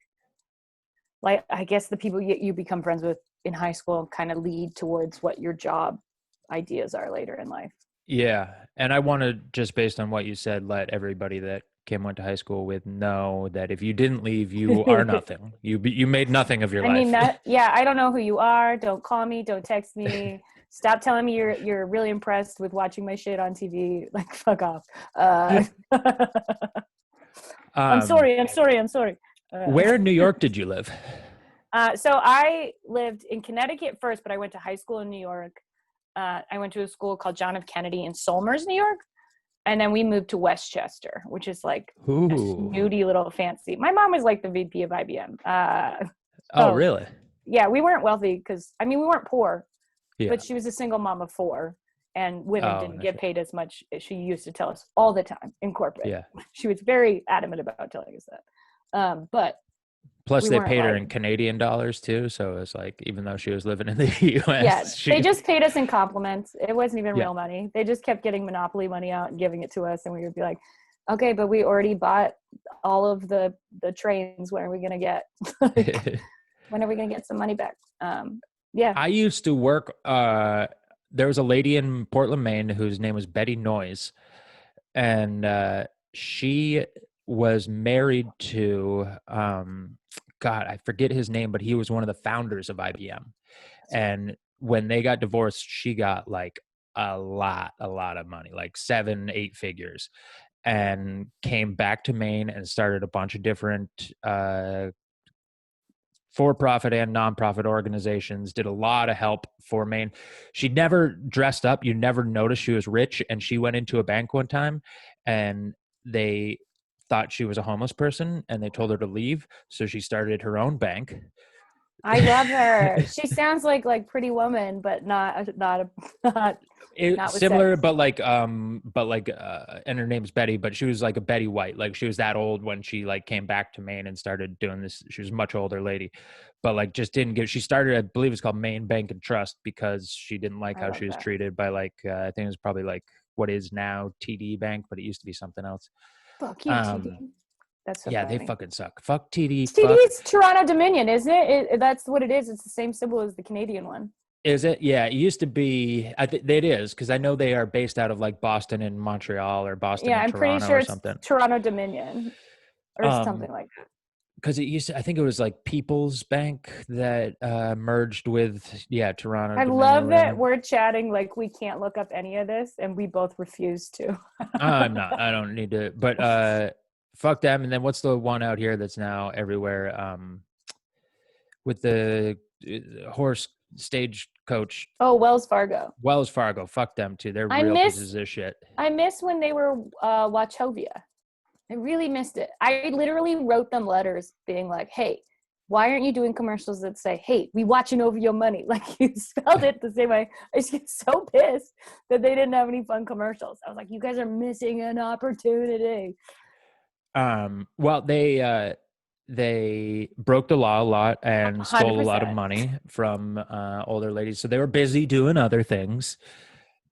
I guess the people you become friends with in high school kind of lead towards what your job ideas are later in life. Yeah. And I want to, just based on what you said, let everybody that Kim went to high school with know that if you didn't leave, you are nothing. You made nothing of your life. I mean, I don't know who you are. Don't call me. Don't text me. Stop telling me you're really impressed with watching my shit on TV. Like, fuck off. I'm sorry. Where in New York did you live? So I lived in Connecticut first, but I went to high school in New York. I went to a school called John F. Kennedy in Somers, New York. And then we moved to Westchester, which is like a snooty little fancy. My mom was like the VP of IBM. Oh, really? Yeah, we weren't wealthy we weren't poor, but she was a single mom of 4. And women didn't get paid as much as she used to tell us all the time in corporate. Yeah. She was very adamant about telling us that. But Plus We they weren't paid her like, in Canadian dollars too, so it was like even though she was living in the yeah, US, they she just paid us in compliments. It wasn't even yeah. real money. They just kept getting Monopoly money out and giving it to us, and we would be like, okay, but we already bought all of the trains. When are we gonna get like, when are we gonna get some money back? Yeah. I used to work there was a lady in Portland, Maine whose name was Betty Noyes, and she was married to God, I forget his name, but he was one of the founders of IBM. And when they got divorced, she got like a lot of money, like 7, 8 figures, and came back to Maine and started a bunch of different for-profit and nonprofit organizations, did a lot of help for Maine. She never dressed up. You never noticed she was rich. And she went into a bank one time and they thought she was a homeless person and they told her to leave. So she started her own bank. I love her. She sounds like Pretty Woman, but not not with Similar, sex. but and her name's Betty, but she was like a Betty White. Like she was that old when she like came back to Maine and started doing this. She was a much older lady, but like just didn't get, she started, I believe it's called Maine Bank and Trust, because she didn't like I how love she was that. treated by like, I think it was probably like what is now TD Bank, but it used to be something else. Fuck you, TD. Um, That's so yeah, they funny. fucking suck. Fuck TD. TD Fuck. is Toronto Dominion, isn't it? That's what it is. It's the same symbol as the Canadian one. Is it? Yeah, it used to be. It is because I know they are based out of like Boston and Montreal or Boston Yeah, and I'm pretty Toronto sure or it's something. Toronto Dominion or Um, something like that. because it used to, I think it was like People's Bank that merged with, yeah, Toronto I love Dominion, that whatever. we're chatting like we can't look up any of this, and we both refuse to. I'm not. I don't need to. But fuck them. And then what's the one out here that's now everywhere? With the horse stage coach, Oh, Wells Fargo. Wells Fargo. Fuck them too. They're I real miss pieces of shit. I miss when they were Wachovia. I really missed it. I literally wrote them letters being like, "Hey, why aren't you doing commercials that say, hey, we watching over your money?" Like you spelled it the same way. I just get so pissed that they didn't have any fun commercials. I was like, you guys are missing an opportunity. Well, they broke the law a lot and stole a lot of 100%. money from older ladies. So they were busy doing other things.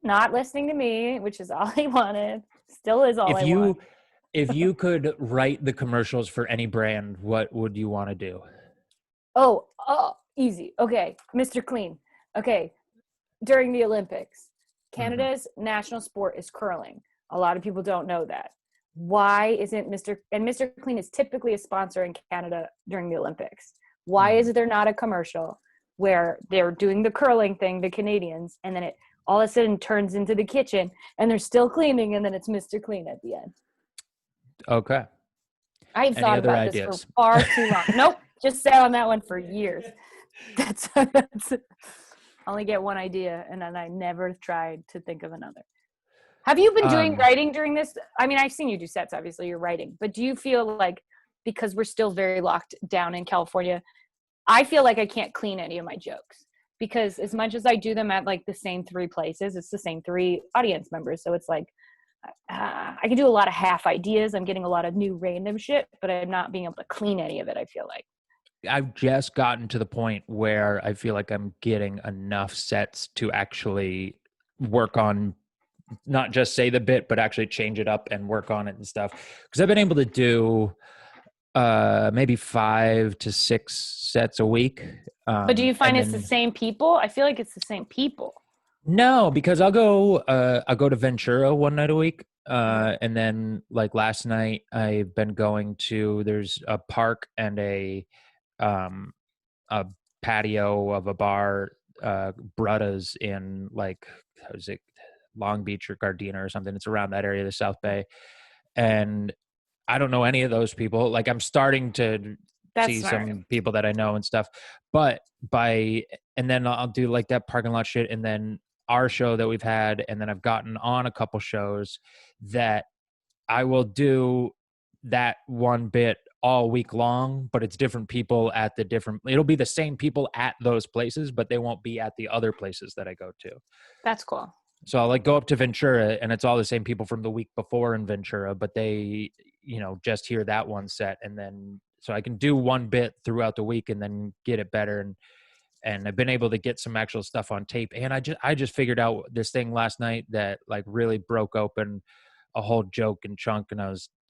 Not listening to me, which is all I wanted. Still is all If I want. you if you could write the commercials for any brand, what would you want to do? Oh, easy. Okay, Mr. Clean. Okay, during the Olympics, Hmm. Canada's national sport is curling. A lot of people don't know that. Why isn't Mr. Clean is typically a sponsor in Canada during the Olympics. Why Hmm. is there not a commercial where they're doing the curling thing, the Canadians, and then it all of a sudden turns into the kitchen and they're still cleaning and then it's Mr. Clean at the end? Okay. I've Any thought other about this for ideas? far too long. Nope, just sat on that one for years. That's I only get one idea and then I never tried to think of another. Have you been doing um, writing during this? I mean, I've seen you do sets, obviously you're writing, but do you feel like, because we're still very locked down in California, I feel like I can't clean any of my jokes because as much as I do them at like the same three places, it's the same three audience members. So it's like, I can do a lot of half ideas. I'm getting a lot of new random shit, but I'm not being able to clean any of it, I feel like. I've just gotten to the point where I feel like I'm getting enough sets to actually work on, not just say the bit, but actually change it up and work on it and stuff. Because I've been able to do maybe 5 to 6 sets a week. But do you find And it's the then same people? I feel like it's the same people. no, because I'll go to Ventura one night a week. And then like last night I've been going to, there's a park and um a patio of a bar, Brutta's in like, how is it, Long Beach or Gardena or something. It's around that area of the South Bay. And I don't know any of those people. Like I'm starting to That's see smart. some people that I know and stuff. But and then I'll do like that parking lot shit. And then our show that we've had. And then I've gotten on a couple shows that I will do that one bit all week long, but it's different people at the different, it'll be the same people at those places, but they won't be at the other places that I go to. That's cool. So I'll like go up to Ventura and it's all the same people from the week before in Ventura, but they, just hear that one set and then so I can do one bit throughout the week and then get it better. And I've been able to get some actual stuff on tape. And I just figured out this thing last night that like really broke open a whole joke and chunk. And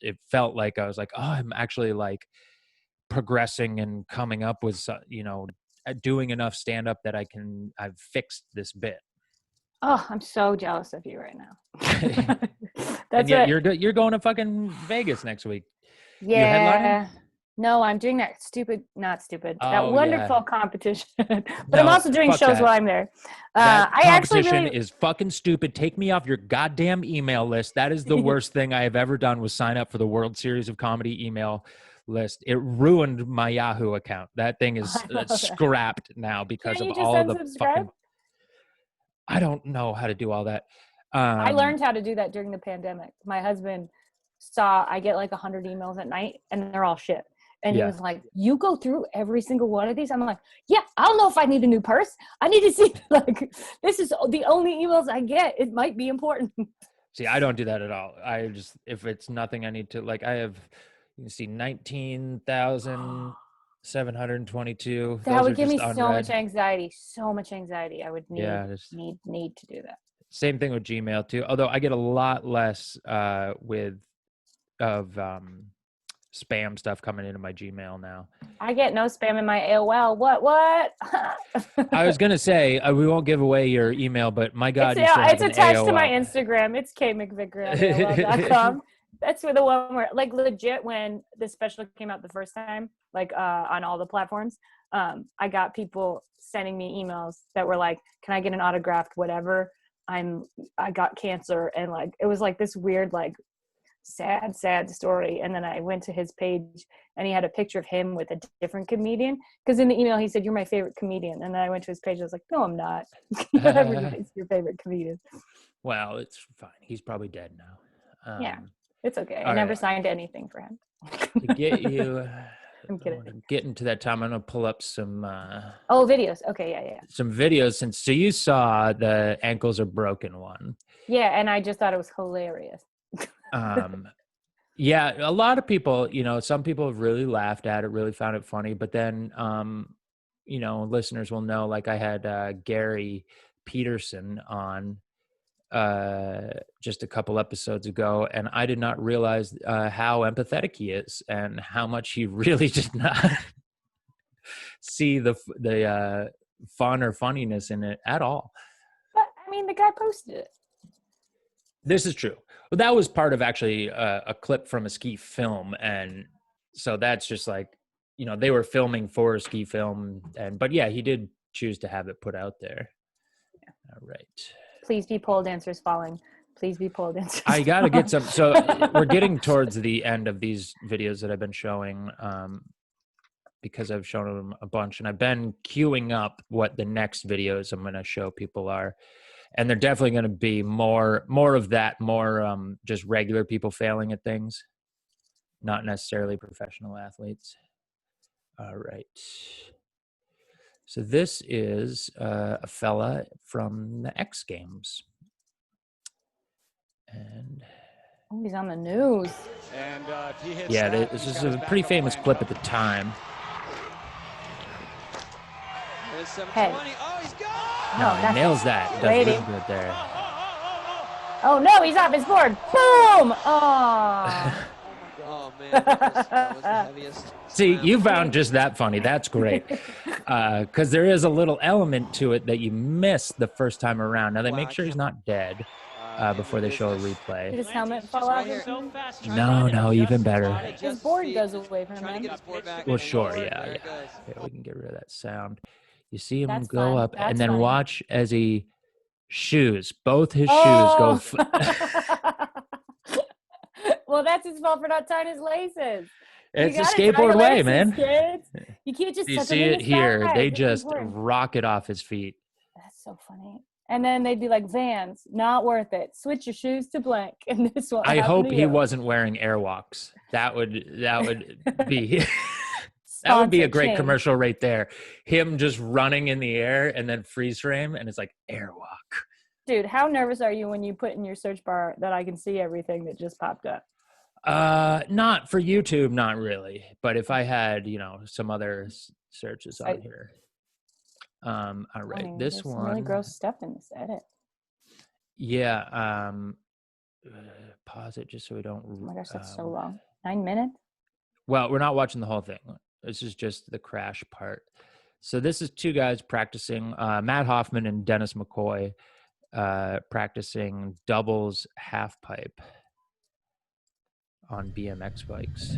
it felt like I was like, oh, I'm actually like progressing and coming up with, doing enough stand up that I've fixed this bit. Oh, I'm so jealous of you right now. And yet you're going to fucking Vegas next week. You headlining? No, I'm doing that not stupid. That Oh, wonderful yeah. competition. But No, I'm also doing fuck shows that. while I'm there. That I actually competition is fucking stupid. Take me off your goddamn email list. That is the worst thing I have ever done, was sign up for the World Series of Comedy email list. It ruined my Yahoo account. That thing is scrapped now because Can't of you just all the unsubscribe? fucking. I don't know how to do all that. I learned how to do that during the pandemic. My husband saw I get like 100 emails at night and they're all shit. And he was like, you go through every single one of these? I'm like, yeah, I don't know if I need a new purse. I need to see, like, this is the only emails I get. It might be important. See, I don't do that at all. I just, if it's nothing I need to, like, I have, you can see 19,722. That would give me so much anxiety. So much anxiety. I would need to do that. Same thing with Gmail too. Although I get a lot less spam stuff coming into my Gmail now. I get no spam in my AOL. What? I was gonna say we won't give away your email, but my God, it's attached to my Instagram. It's Kim Mcvicar at AOL.com. That's the one where, like, legit, when the special came out the first time, like on all the platforms, I got people sending me emails that were like, "Can I get an autographed whatever? I got cancer," and like it was like this weird, like, sad story. And then I went to his page and he had a picture of him with a different comedian, because in the email he said, "You're my favorite comedian." And then I went to his page and I was like, "No, I'm not." Everybody's your favorite comedian. Well, it's fine. He's probably dead now. Yeah, it's okay. I never signed anything for him. To get you I'm kidding. Getting to that time, I'm gonna pull up some videos. Okay, yeah. Some videos. So you saw the ankles are broken one. Yeah, and I just thought it was hilarious. Yeah, a lot of people, some people have really laughed at it, really found it funny, but then listeners will know, like, I had Gary Peterson on just a couple episodes ago, and I did not realize how empathetic he is and how much he really did not see the fun or funniness in it at all. But I mean, the guy posted it. This is true. Well, that was part of actually a clip from a ski film, and so that's just like, they were filming for a ski film, but yeah, he did choose to have it put out there. Yeah. All right. Please be pole dancers falling. Please be pole dancers. I gotta get some. So we're getting towards the end of these videos that I've been showing, because I've shown them a bunch, and I've been queuing up what the next videos I'm going to show people are. And they're definitely going to be more of that, more just regular people failing at things, not necessarily professional athletes. All right. So this is a fella from the X Games. And he's on the news. And he hits this is a pretty famous clip at the time. Hey. Oh, he's gone! No, he nails that. Does really good there. Oh no, he's off his board. Boom! Oh. Oh man, that was the heaviest. See, you found just that funny. That's great. Because there is a little element to it that you miss the first time around. Now they make sure he's not dead before they show a replay. Did his helmet fall out? No, even better. His board goes away from him. Well, sure, yeah. We can get rid of that sound. You see him go up, and then watch as he both his shoes go. Well, that's his fault for not tying his laces. It's a skateboard way, man. Kids. You can't just. You see it here. They just rock it off his feet. That's so funny. And then they'd be like, Vans, not worth it. Switch your shoes to blank. And this one. I hope he wasn't wearing Airwalks. That would be. That would be a great commercial right there. Him just running in the air and then freeze frame, and it's like Airwalk. Dude, how nervous are you when you put in your search bar that I can see everything that just popped up? Not for YouTube, not really. But if I had, some other searches on here. All right, this There's one. some really gross stuff in this edit. Yeah. Pause it just so we don't. Oh my gosh, that's so long. 9 minutes. Well, we're not watching the whole thing. This is just the crash part. So this is two guys practicing, Matt Hoffman and Dennis McCoy, practicing doubles half pipe on BMX bikes.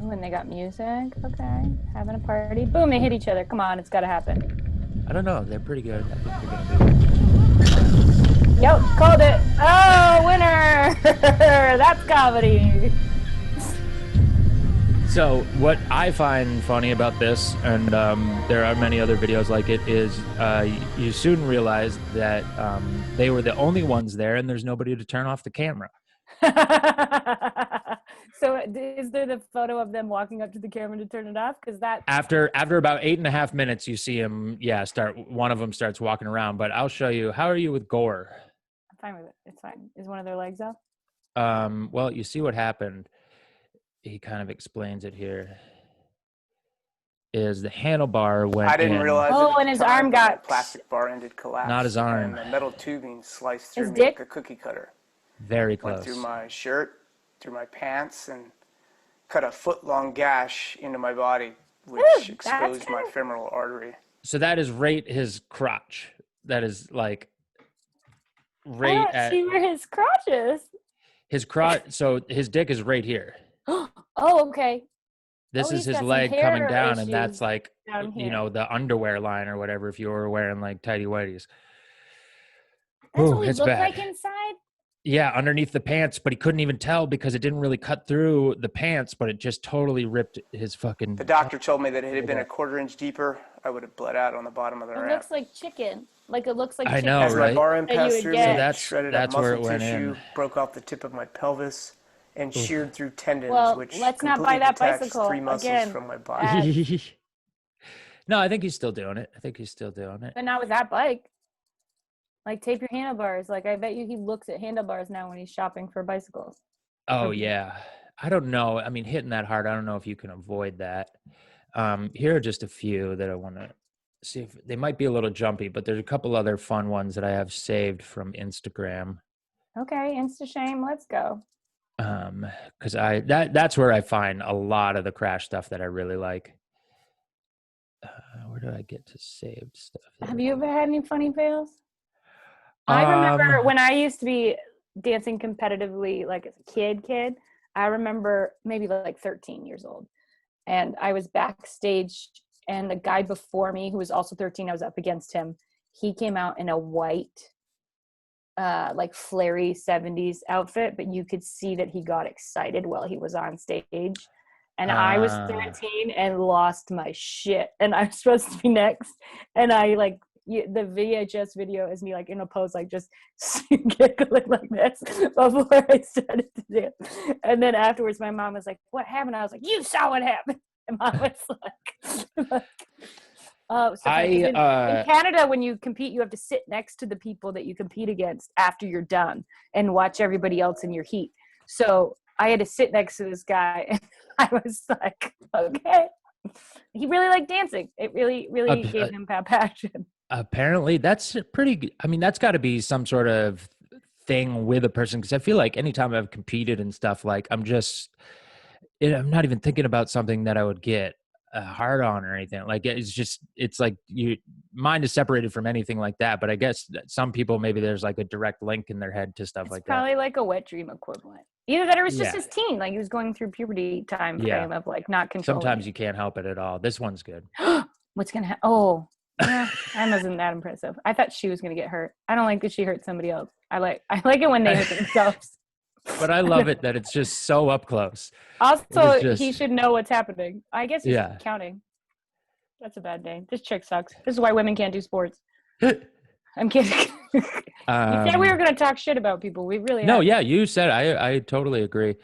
Oh, and they got music. Okay, having a party. Boom, they hit each other. Come on, it's got to happen. I don't know. They're pretty good. I think they're gonna be. Yep, called it. Oh, winner! That's comedy. So what I find funny about this, and there are many other videos like it, is you soon realize that they were the only ones there, and there's nobody to turn off the camera. So is there the photo of them walking up to the camera to turn it off? Because that After about 8.5 minutes, you see him. Yeah, one of them starts walking around. But I'll show you. How are you with gore? I'm fine with it. It's fine. Is one of their legs off? Well, you see what happened. He kind of explains it here. Is the handlebar went I didn't in. realize. Oh, and his arm got plastic bar ended collapsed. Not his arm. And the metal tubing sliced through His me dick? like a cookie cutter. Very close. Went through my shirt, through my pants, and cut a foot-long gash into my body, which exposed my femoral artery. So that is right his crotch. That is like right I don't at see where his crotch is. his crotch. So his dick is right here. Oh, okay. This is he's his got some leg hair coming down, and that's issues like, down here. the underwear line or whatever, if you were wearing like tighty whities. That's Ooh, what he it's looked bad. like inside. Yeah, underneath the pants, but he couldn't even tell because it didn't really cut through the pants, but it just totally ripped his fucking. The doctor told me that if it had been a quarter-inch deeper, I would have bled out on the bottom of the It ramp. looks like chicken. Like it looks like I chicken. know, As right? my bar end That you passed would through get. me, So that's- shredded that's up where muscle it went tissue, in. broke off the tip of my pelvis, and sheared through tendons, Well, which let's not completely buy that detached bicycle 3 muscles again. from my body. No, I think he's still doing it. But not with that bike. Like tape your handlebars. Like I bet you he looks at handlebars now when he's shopping for bicycles. Oh yeah. I don't know. I mean, hitting that hard, I don't know if you can avoid that. Here are just a few that I want to see if they might be a little jumpy, but there's a couple other fun ones that I have saved from Instagram. Okay, Insta shame. Let's go. Because that's where I find a lot of the crash stuff that I really like. Where did I get to saved stuff? Have you ever had any funny fails? I remember when I used to be dancing competitively, like as a kid, I remember maybe like 13 years old. And I was backstage, and the guy before me, who was also 13, I was up against him. He came out in a white, like flary 70s outfit, but you could see that he got excited while he was on stage. And I was 13 and lost my shit. And I was supposed to be next. And I the VHS video is me like in a pose, like just giggling like this before I started to dance. And then afterwards, my mom was like, "What happened?" I was like, "You saw what happened." And mom was like, "Oh, so in Canada, when you compete, you have to sit next to the people that you compete against after you're done and watch everybody else in your heat." So I had to sit next to this guy, and I was like, "Okay." He really liked dancing. It really, really gave him that passion. Apparently that's pretty, I mean, that's got to be some sort of thing with a person. Cause I feel like anytime I've competed and stuff, like I'm not even thinking about something that I would get hard on or anything. Like it's like mind is separated from anything like that. But I guess that some people, maybe there's like a direct link in their head to stuff like that. Probably like a wet dream equivalent. Either that or it was just his teen. Like he was going through puberty time frame of like not controlling. Sometimes you can't help it at all. This one's good. What's going to happen? Oh, yeah, I wasn't that impressive. I thought she was going to get hurt. I don't like that she hurt somebody else. I like it when they hurt themselves. But I love it that it's just so up close. Also, he should know what's happening. I guess he's counting. That's a bad day. This chick sucks. This is why women can't do sports. I'm kidding. You said we were going to talk shit about people. We really No, have. yeah, you said I totally agree.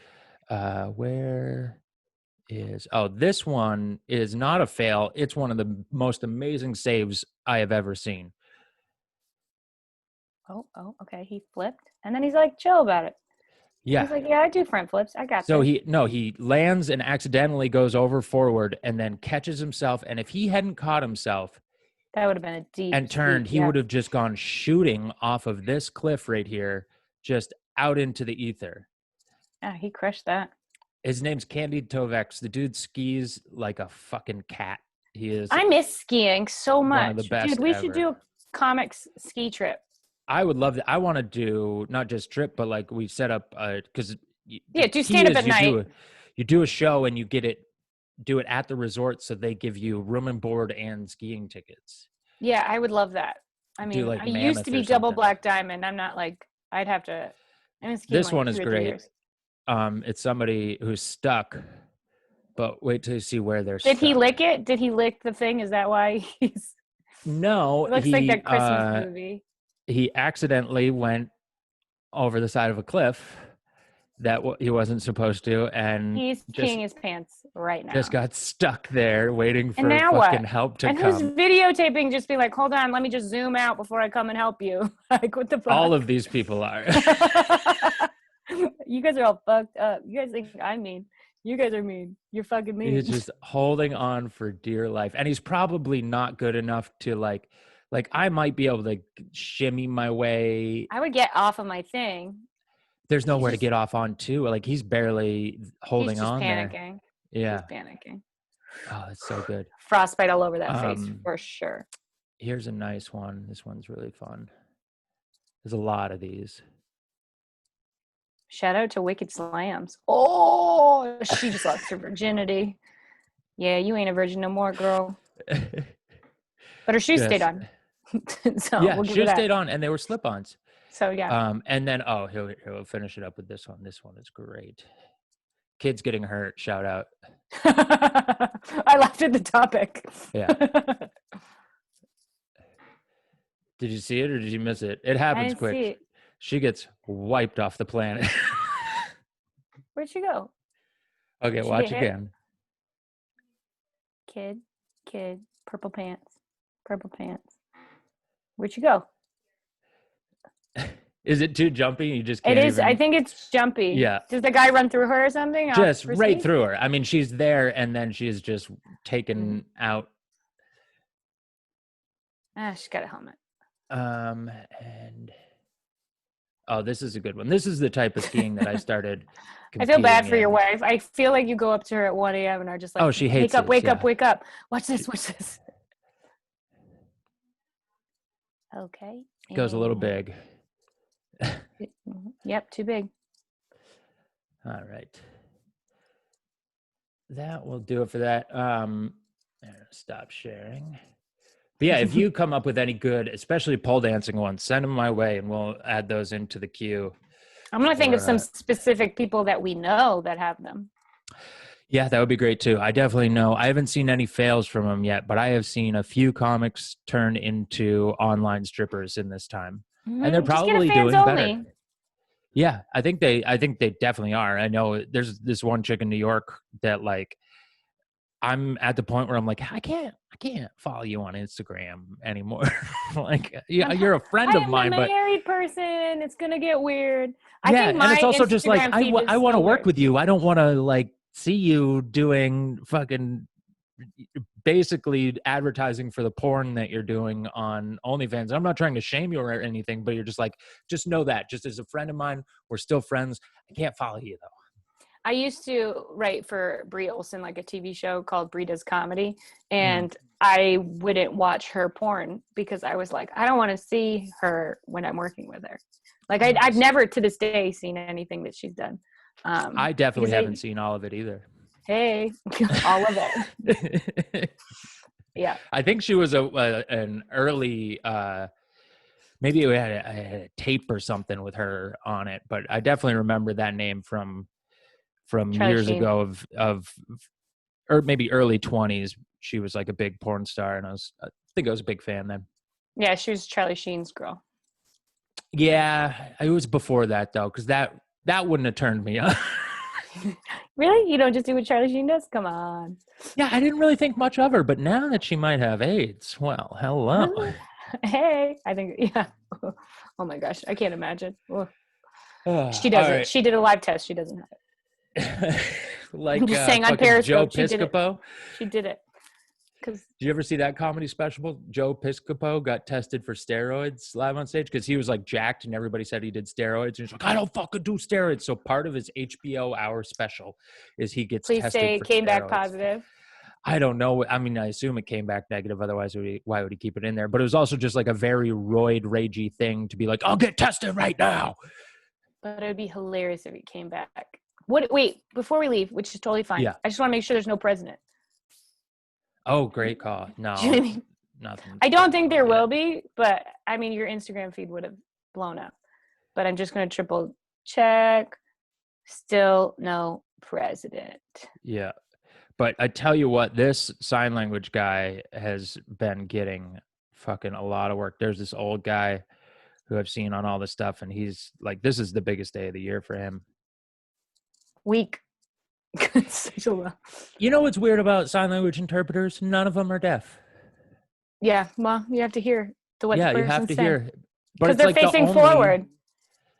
This one is not a fail. It's one of the most amazing saves I have ever seen. Oh, okay. He flipped. And then he's like, chill about it. Yeah. He's like, yeah, I do front flips. I got So this. he lands and accidentally goes over forward and then catches himself. And if he hadn't caught himself That would have been a deep and turned, sweep, he yeah. would have just gone shooting off of this cliff right here, just out into the ether. Yeah, he crushed that. His name's Candy Tovex. The dude skis like a fucking cat. He is I miss skiing so much. one of the best Dude, we ever. should do a comics ski trip. I would love that. I want to do not just trip, but like we set up because Yeah, do stand up at night. You do a show and you do it at the resort, so they give you room and board and skiing tickets. Yeah, I would love that. I mean, like I used Mammoth to be or double something. black diamond. I'm not like I'd have to. I haven't skied in This like one 2 is or 3 great. years. It's somebody who's stuck, but wait till you see where they're Did stuck. he lick it? Did he lick the thing? Is that why he's? No, It looks like that Christmas movie. He accidentally went over the side of a cliff that he wasn't supposed to, and He's peeing his pants right now. just got stuck there waiting for And now fucking what? help to And come. who's videotaping? Just be like, hold on, let me just zoom out before I come and help you. Like, what the fuck? All of these people are. You guys are all fucked up. You guys think I'm mean. You guys are mean. You're fucking mean. He's just holding on for dear life, and he's probably not good enough to like I might be able to shimmy my way. I would get off of my thing. There's nowhere to get off on too. Like he's barely holding He's just on panicking. there. Yeah. He's panicking. Oh, that's so good. Frostbite all over that face for sure. Here's a nice one. This one's really fun. There's a lot of these. Shout out to Wicked Slams. Oh, she just lost her virginity. Yeah, you ain't a virgin no more, girl. But her shoes stayed on. So yeah, we'll give shoes her that. stayed on, and they were slip-ons. So yeah. And then he'll finish it up with this one. This one is great. Kids getting hurt. Shout out. I laughed at the topic. Yeah. Did you see it or did you miss it? It happens quick. See it. She gets wiped off the planet. Where'd she go? Okay, She watch get hit? again. Kid, purple pants. Where'd you go? Is it too jumpy? You just can't It is. even- I think it's jumpy. Yeah. Does the guy run through her or something? off Just her right ski? through her. I mean, she's there and then she's just taken Mm-hmm. out. She's got a helmet. And this is a good one. This is the type of skiing that I started. I feel bad competing for your in. wife. I feel like you go up to her at 1 a.m. and are just like, Oh, she hates wake this, up, yeah. wake up. Watch this. Okay. It goes a little and- big. Yep, too big. All right. That will do it for that. Stop sharing. But yeah, if you come up with any good, especially pole dancing ones, send them my way and we'll add those into the queue. I'm going to think of Or, some specific people that we know that have them. Yeah, that would be great too. I definitely know. I haven't seen any fails from them yet, but I have seen a few comics turn into online strippers in this time. And they're Just get a probably fans doing only. better. Yeah, I think they definitely are. I know there's this one chick in New York that like I'm at the point where I'm like, I can't follow you on Instagram anymore. Like, yeah, you're a friend of mine, I'm a but married person. It's gonna get weird. yeah, and it's also just like I want to work with. with you. I don't want to like see you doing fucking basically advertising for the porn that you're doing on OnlyFans. I'm not trying to shame you or anything, but you're just like, just know that just as a friend of mine, we're still friends. I can't follow you though. I used to write for Brie Olson, like a TV show called Brie Does Comedy, and I wouldn't watch her porn because I was like, I don't want to see her when I'm working with her. Like I've never to this day seen anything that she's done. I definitely haven't seen all of it either. Hey, all of it. Yeah. I think she was an early, maybe we had a tape or something with her on it, but I definitely remember that name from Charlie years Sheen. ago or maybe early 20s. She was like a big porn star, and I think I was a big fan then. Yeah, she was Charlie Sheen's girl. Yeah, it was before that though, because that wouldn't have turned me on. Really? You don't just do what Charlie Sheen does? Come on. Yeah, I didn't really think much of her, but now that she might have AIDS, well, hello. Hey, I think, yeah. Oh my gosh, I can't imagine. Ugh. She All doesn't. right. She did a live test. She doesn't have it. Like I'm just saying on fucking Joe Periscope, she did it. Piscopo. She did it. Because Did you ever see that comedy special? Joe Piscopo got tested for steroids live on stage because he was like jacked and everybody said he did steroids. And he's like, I don't fucking do steroids. So part of his HBO hour special is he gets please tested say for came back steroids. positive. I don't know. I mean, I assume it came back negative. Otherwise, why would he keep it in there? But it was also just like a very roid ragey thing to be like, I'll get tested right now. But it would be hilarious if he came back. Wait, before we leave, which is totally fine. Yeah. I just want to make sure there's no president. Oh, great call. No, Do you know what I mean? nothing. I don't think there will be, but I mean, your Instagram feed would have blown up. But I'm just going to triple check. Still no president. Yeah. But I tell you what, this sign language guy has been getting fucking a lot of work. There's this old guy who I've seen on all this stuff, and he's like, this is the biggest day of the year for him. Weak. Such a lot. You know what's weird about sign language interpreters? None of them are deaf. Yeah, well, you have to hear what the Yeah, you person's have to saying. hear. Because they're facing forward.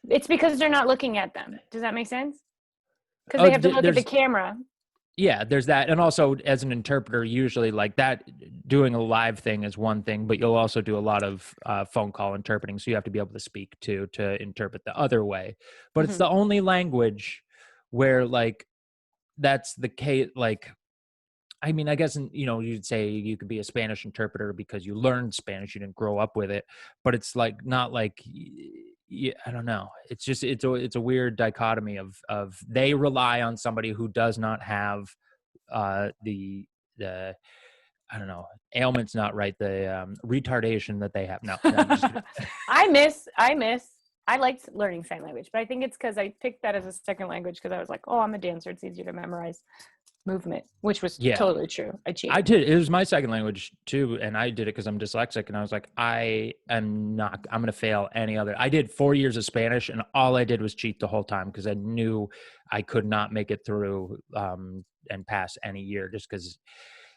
It's because they're not looking at them. Does that make sense? Because they have to look at the camera. Yeah, there's that. And also as an interpreter, usually like that, doing a live thing is one thing, but you'll also do a lot of phone call interpreting. So you have to be able to speak to interpret the other way. But it's the only language where like, that's the case. Like, I mean, I guess, you know, you'd say you could be a Spanish interpreter because you learned Spanish, you didn't grow up with it, but it's like, not like, I don't know. It's just, it's a weird dichotomy of they rely on somebody who does not have the I don't know, ailment's not right, the retardation that they have. No, I'm just kidding. I liked learning sign language, but I think it's because I picked that as a second language because I was like, oh, I'm a dancer. It's easier to memorize movement, which was totally true. I cheated. I did. It was my second language too. And I did it because I'm dyslexic. And I was like, I'm going to fail any other. I did 4 years of Spanish and all I did was cheat the whole time because I knew I could not make it through and pass any year just because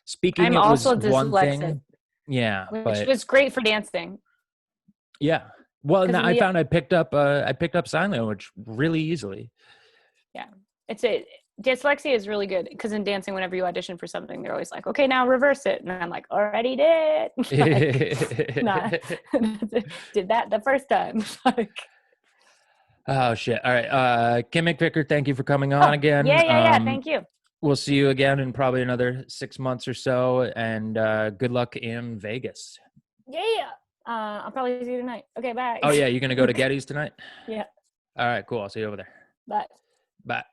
speaking I'm it also was dyslexic, one thing. Yeah. Which was great for dancing. Yeah. Well, I found I picked up sign language really easily. Yeah. Dyslexia is really good because in dancing, whenever you audition for something, they're always like, okay, now reverse it. And I'm like, already did. Did that the first time. Oh, shit. All right. Kim Mcvicar, thank you for coming on again. Yeah. Thank you. We'll see you again in probably another 6 months or so. And good luck in Vegas. Yeah. I'll probably see you tonight. Okay, bye. Oh, yeah. You're going to go to Getty's tonight? Yeah. All right, cool. I'll see you over there. Bye. Bye.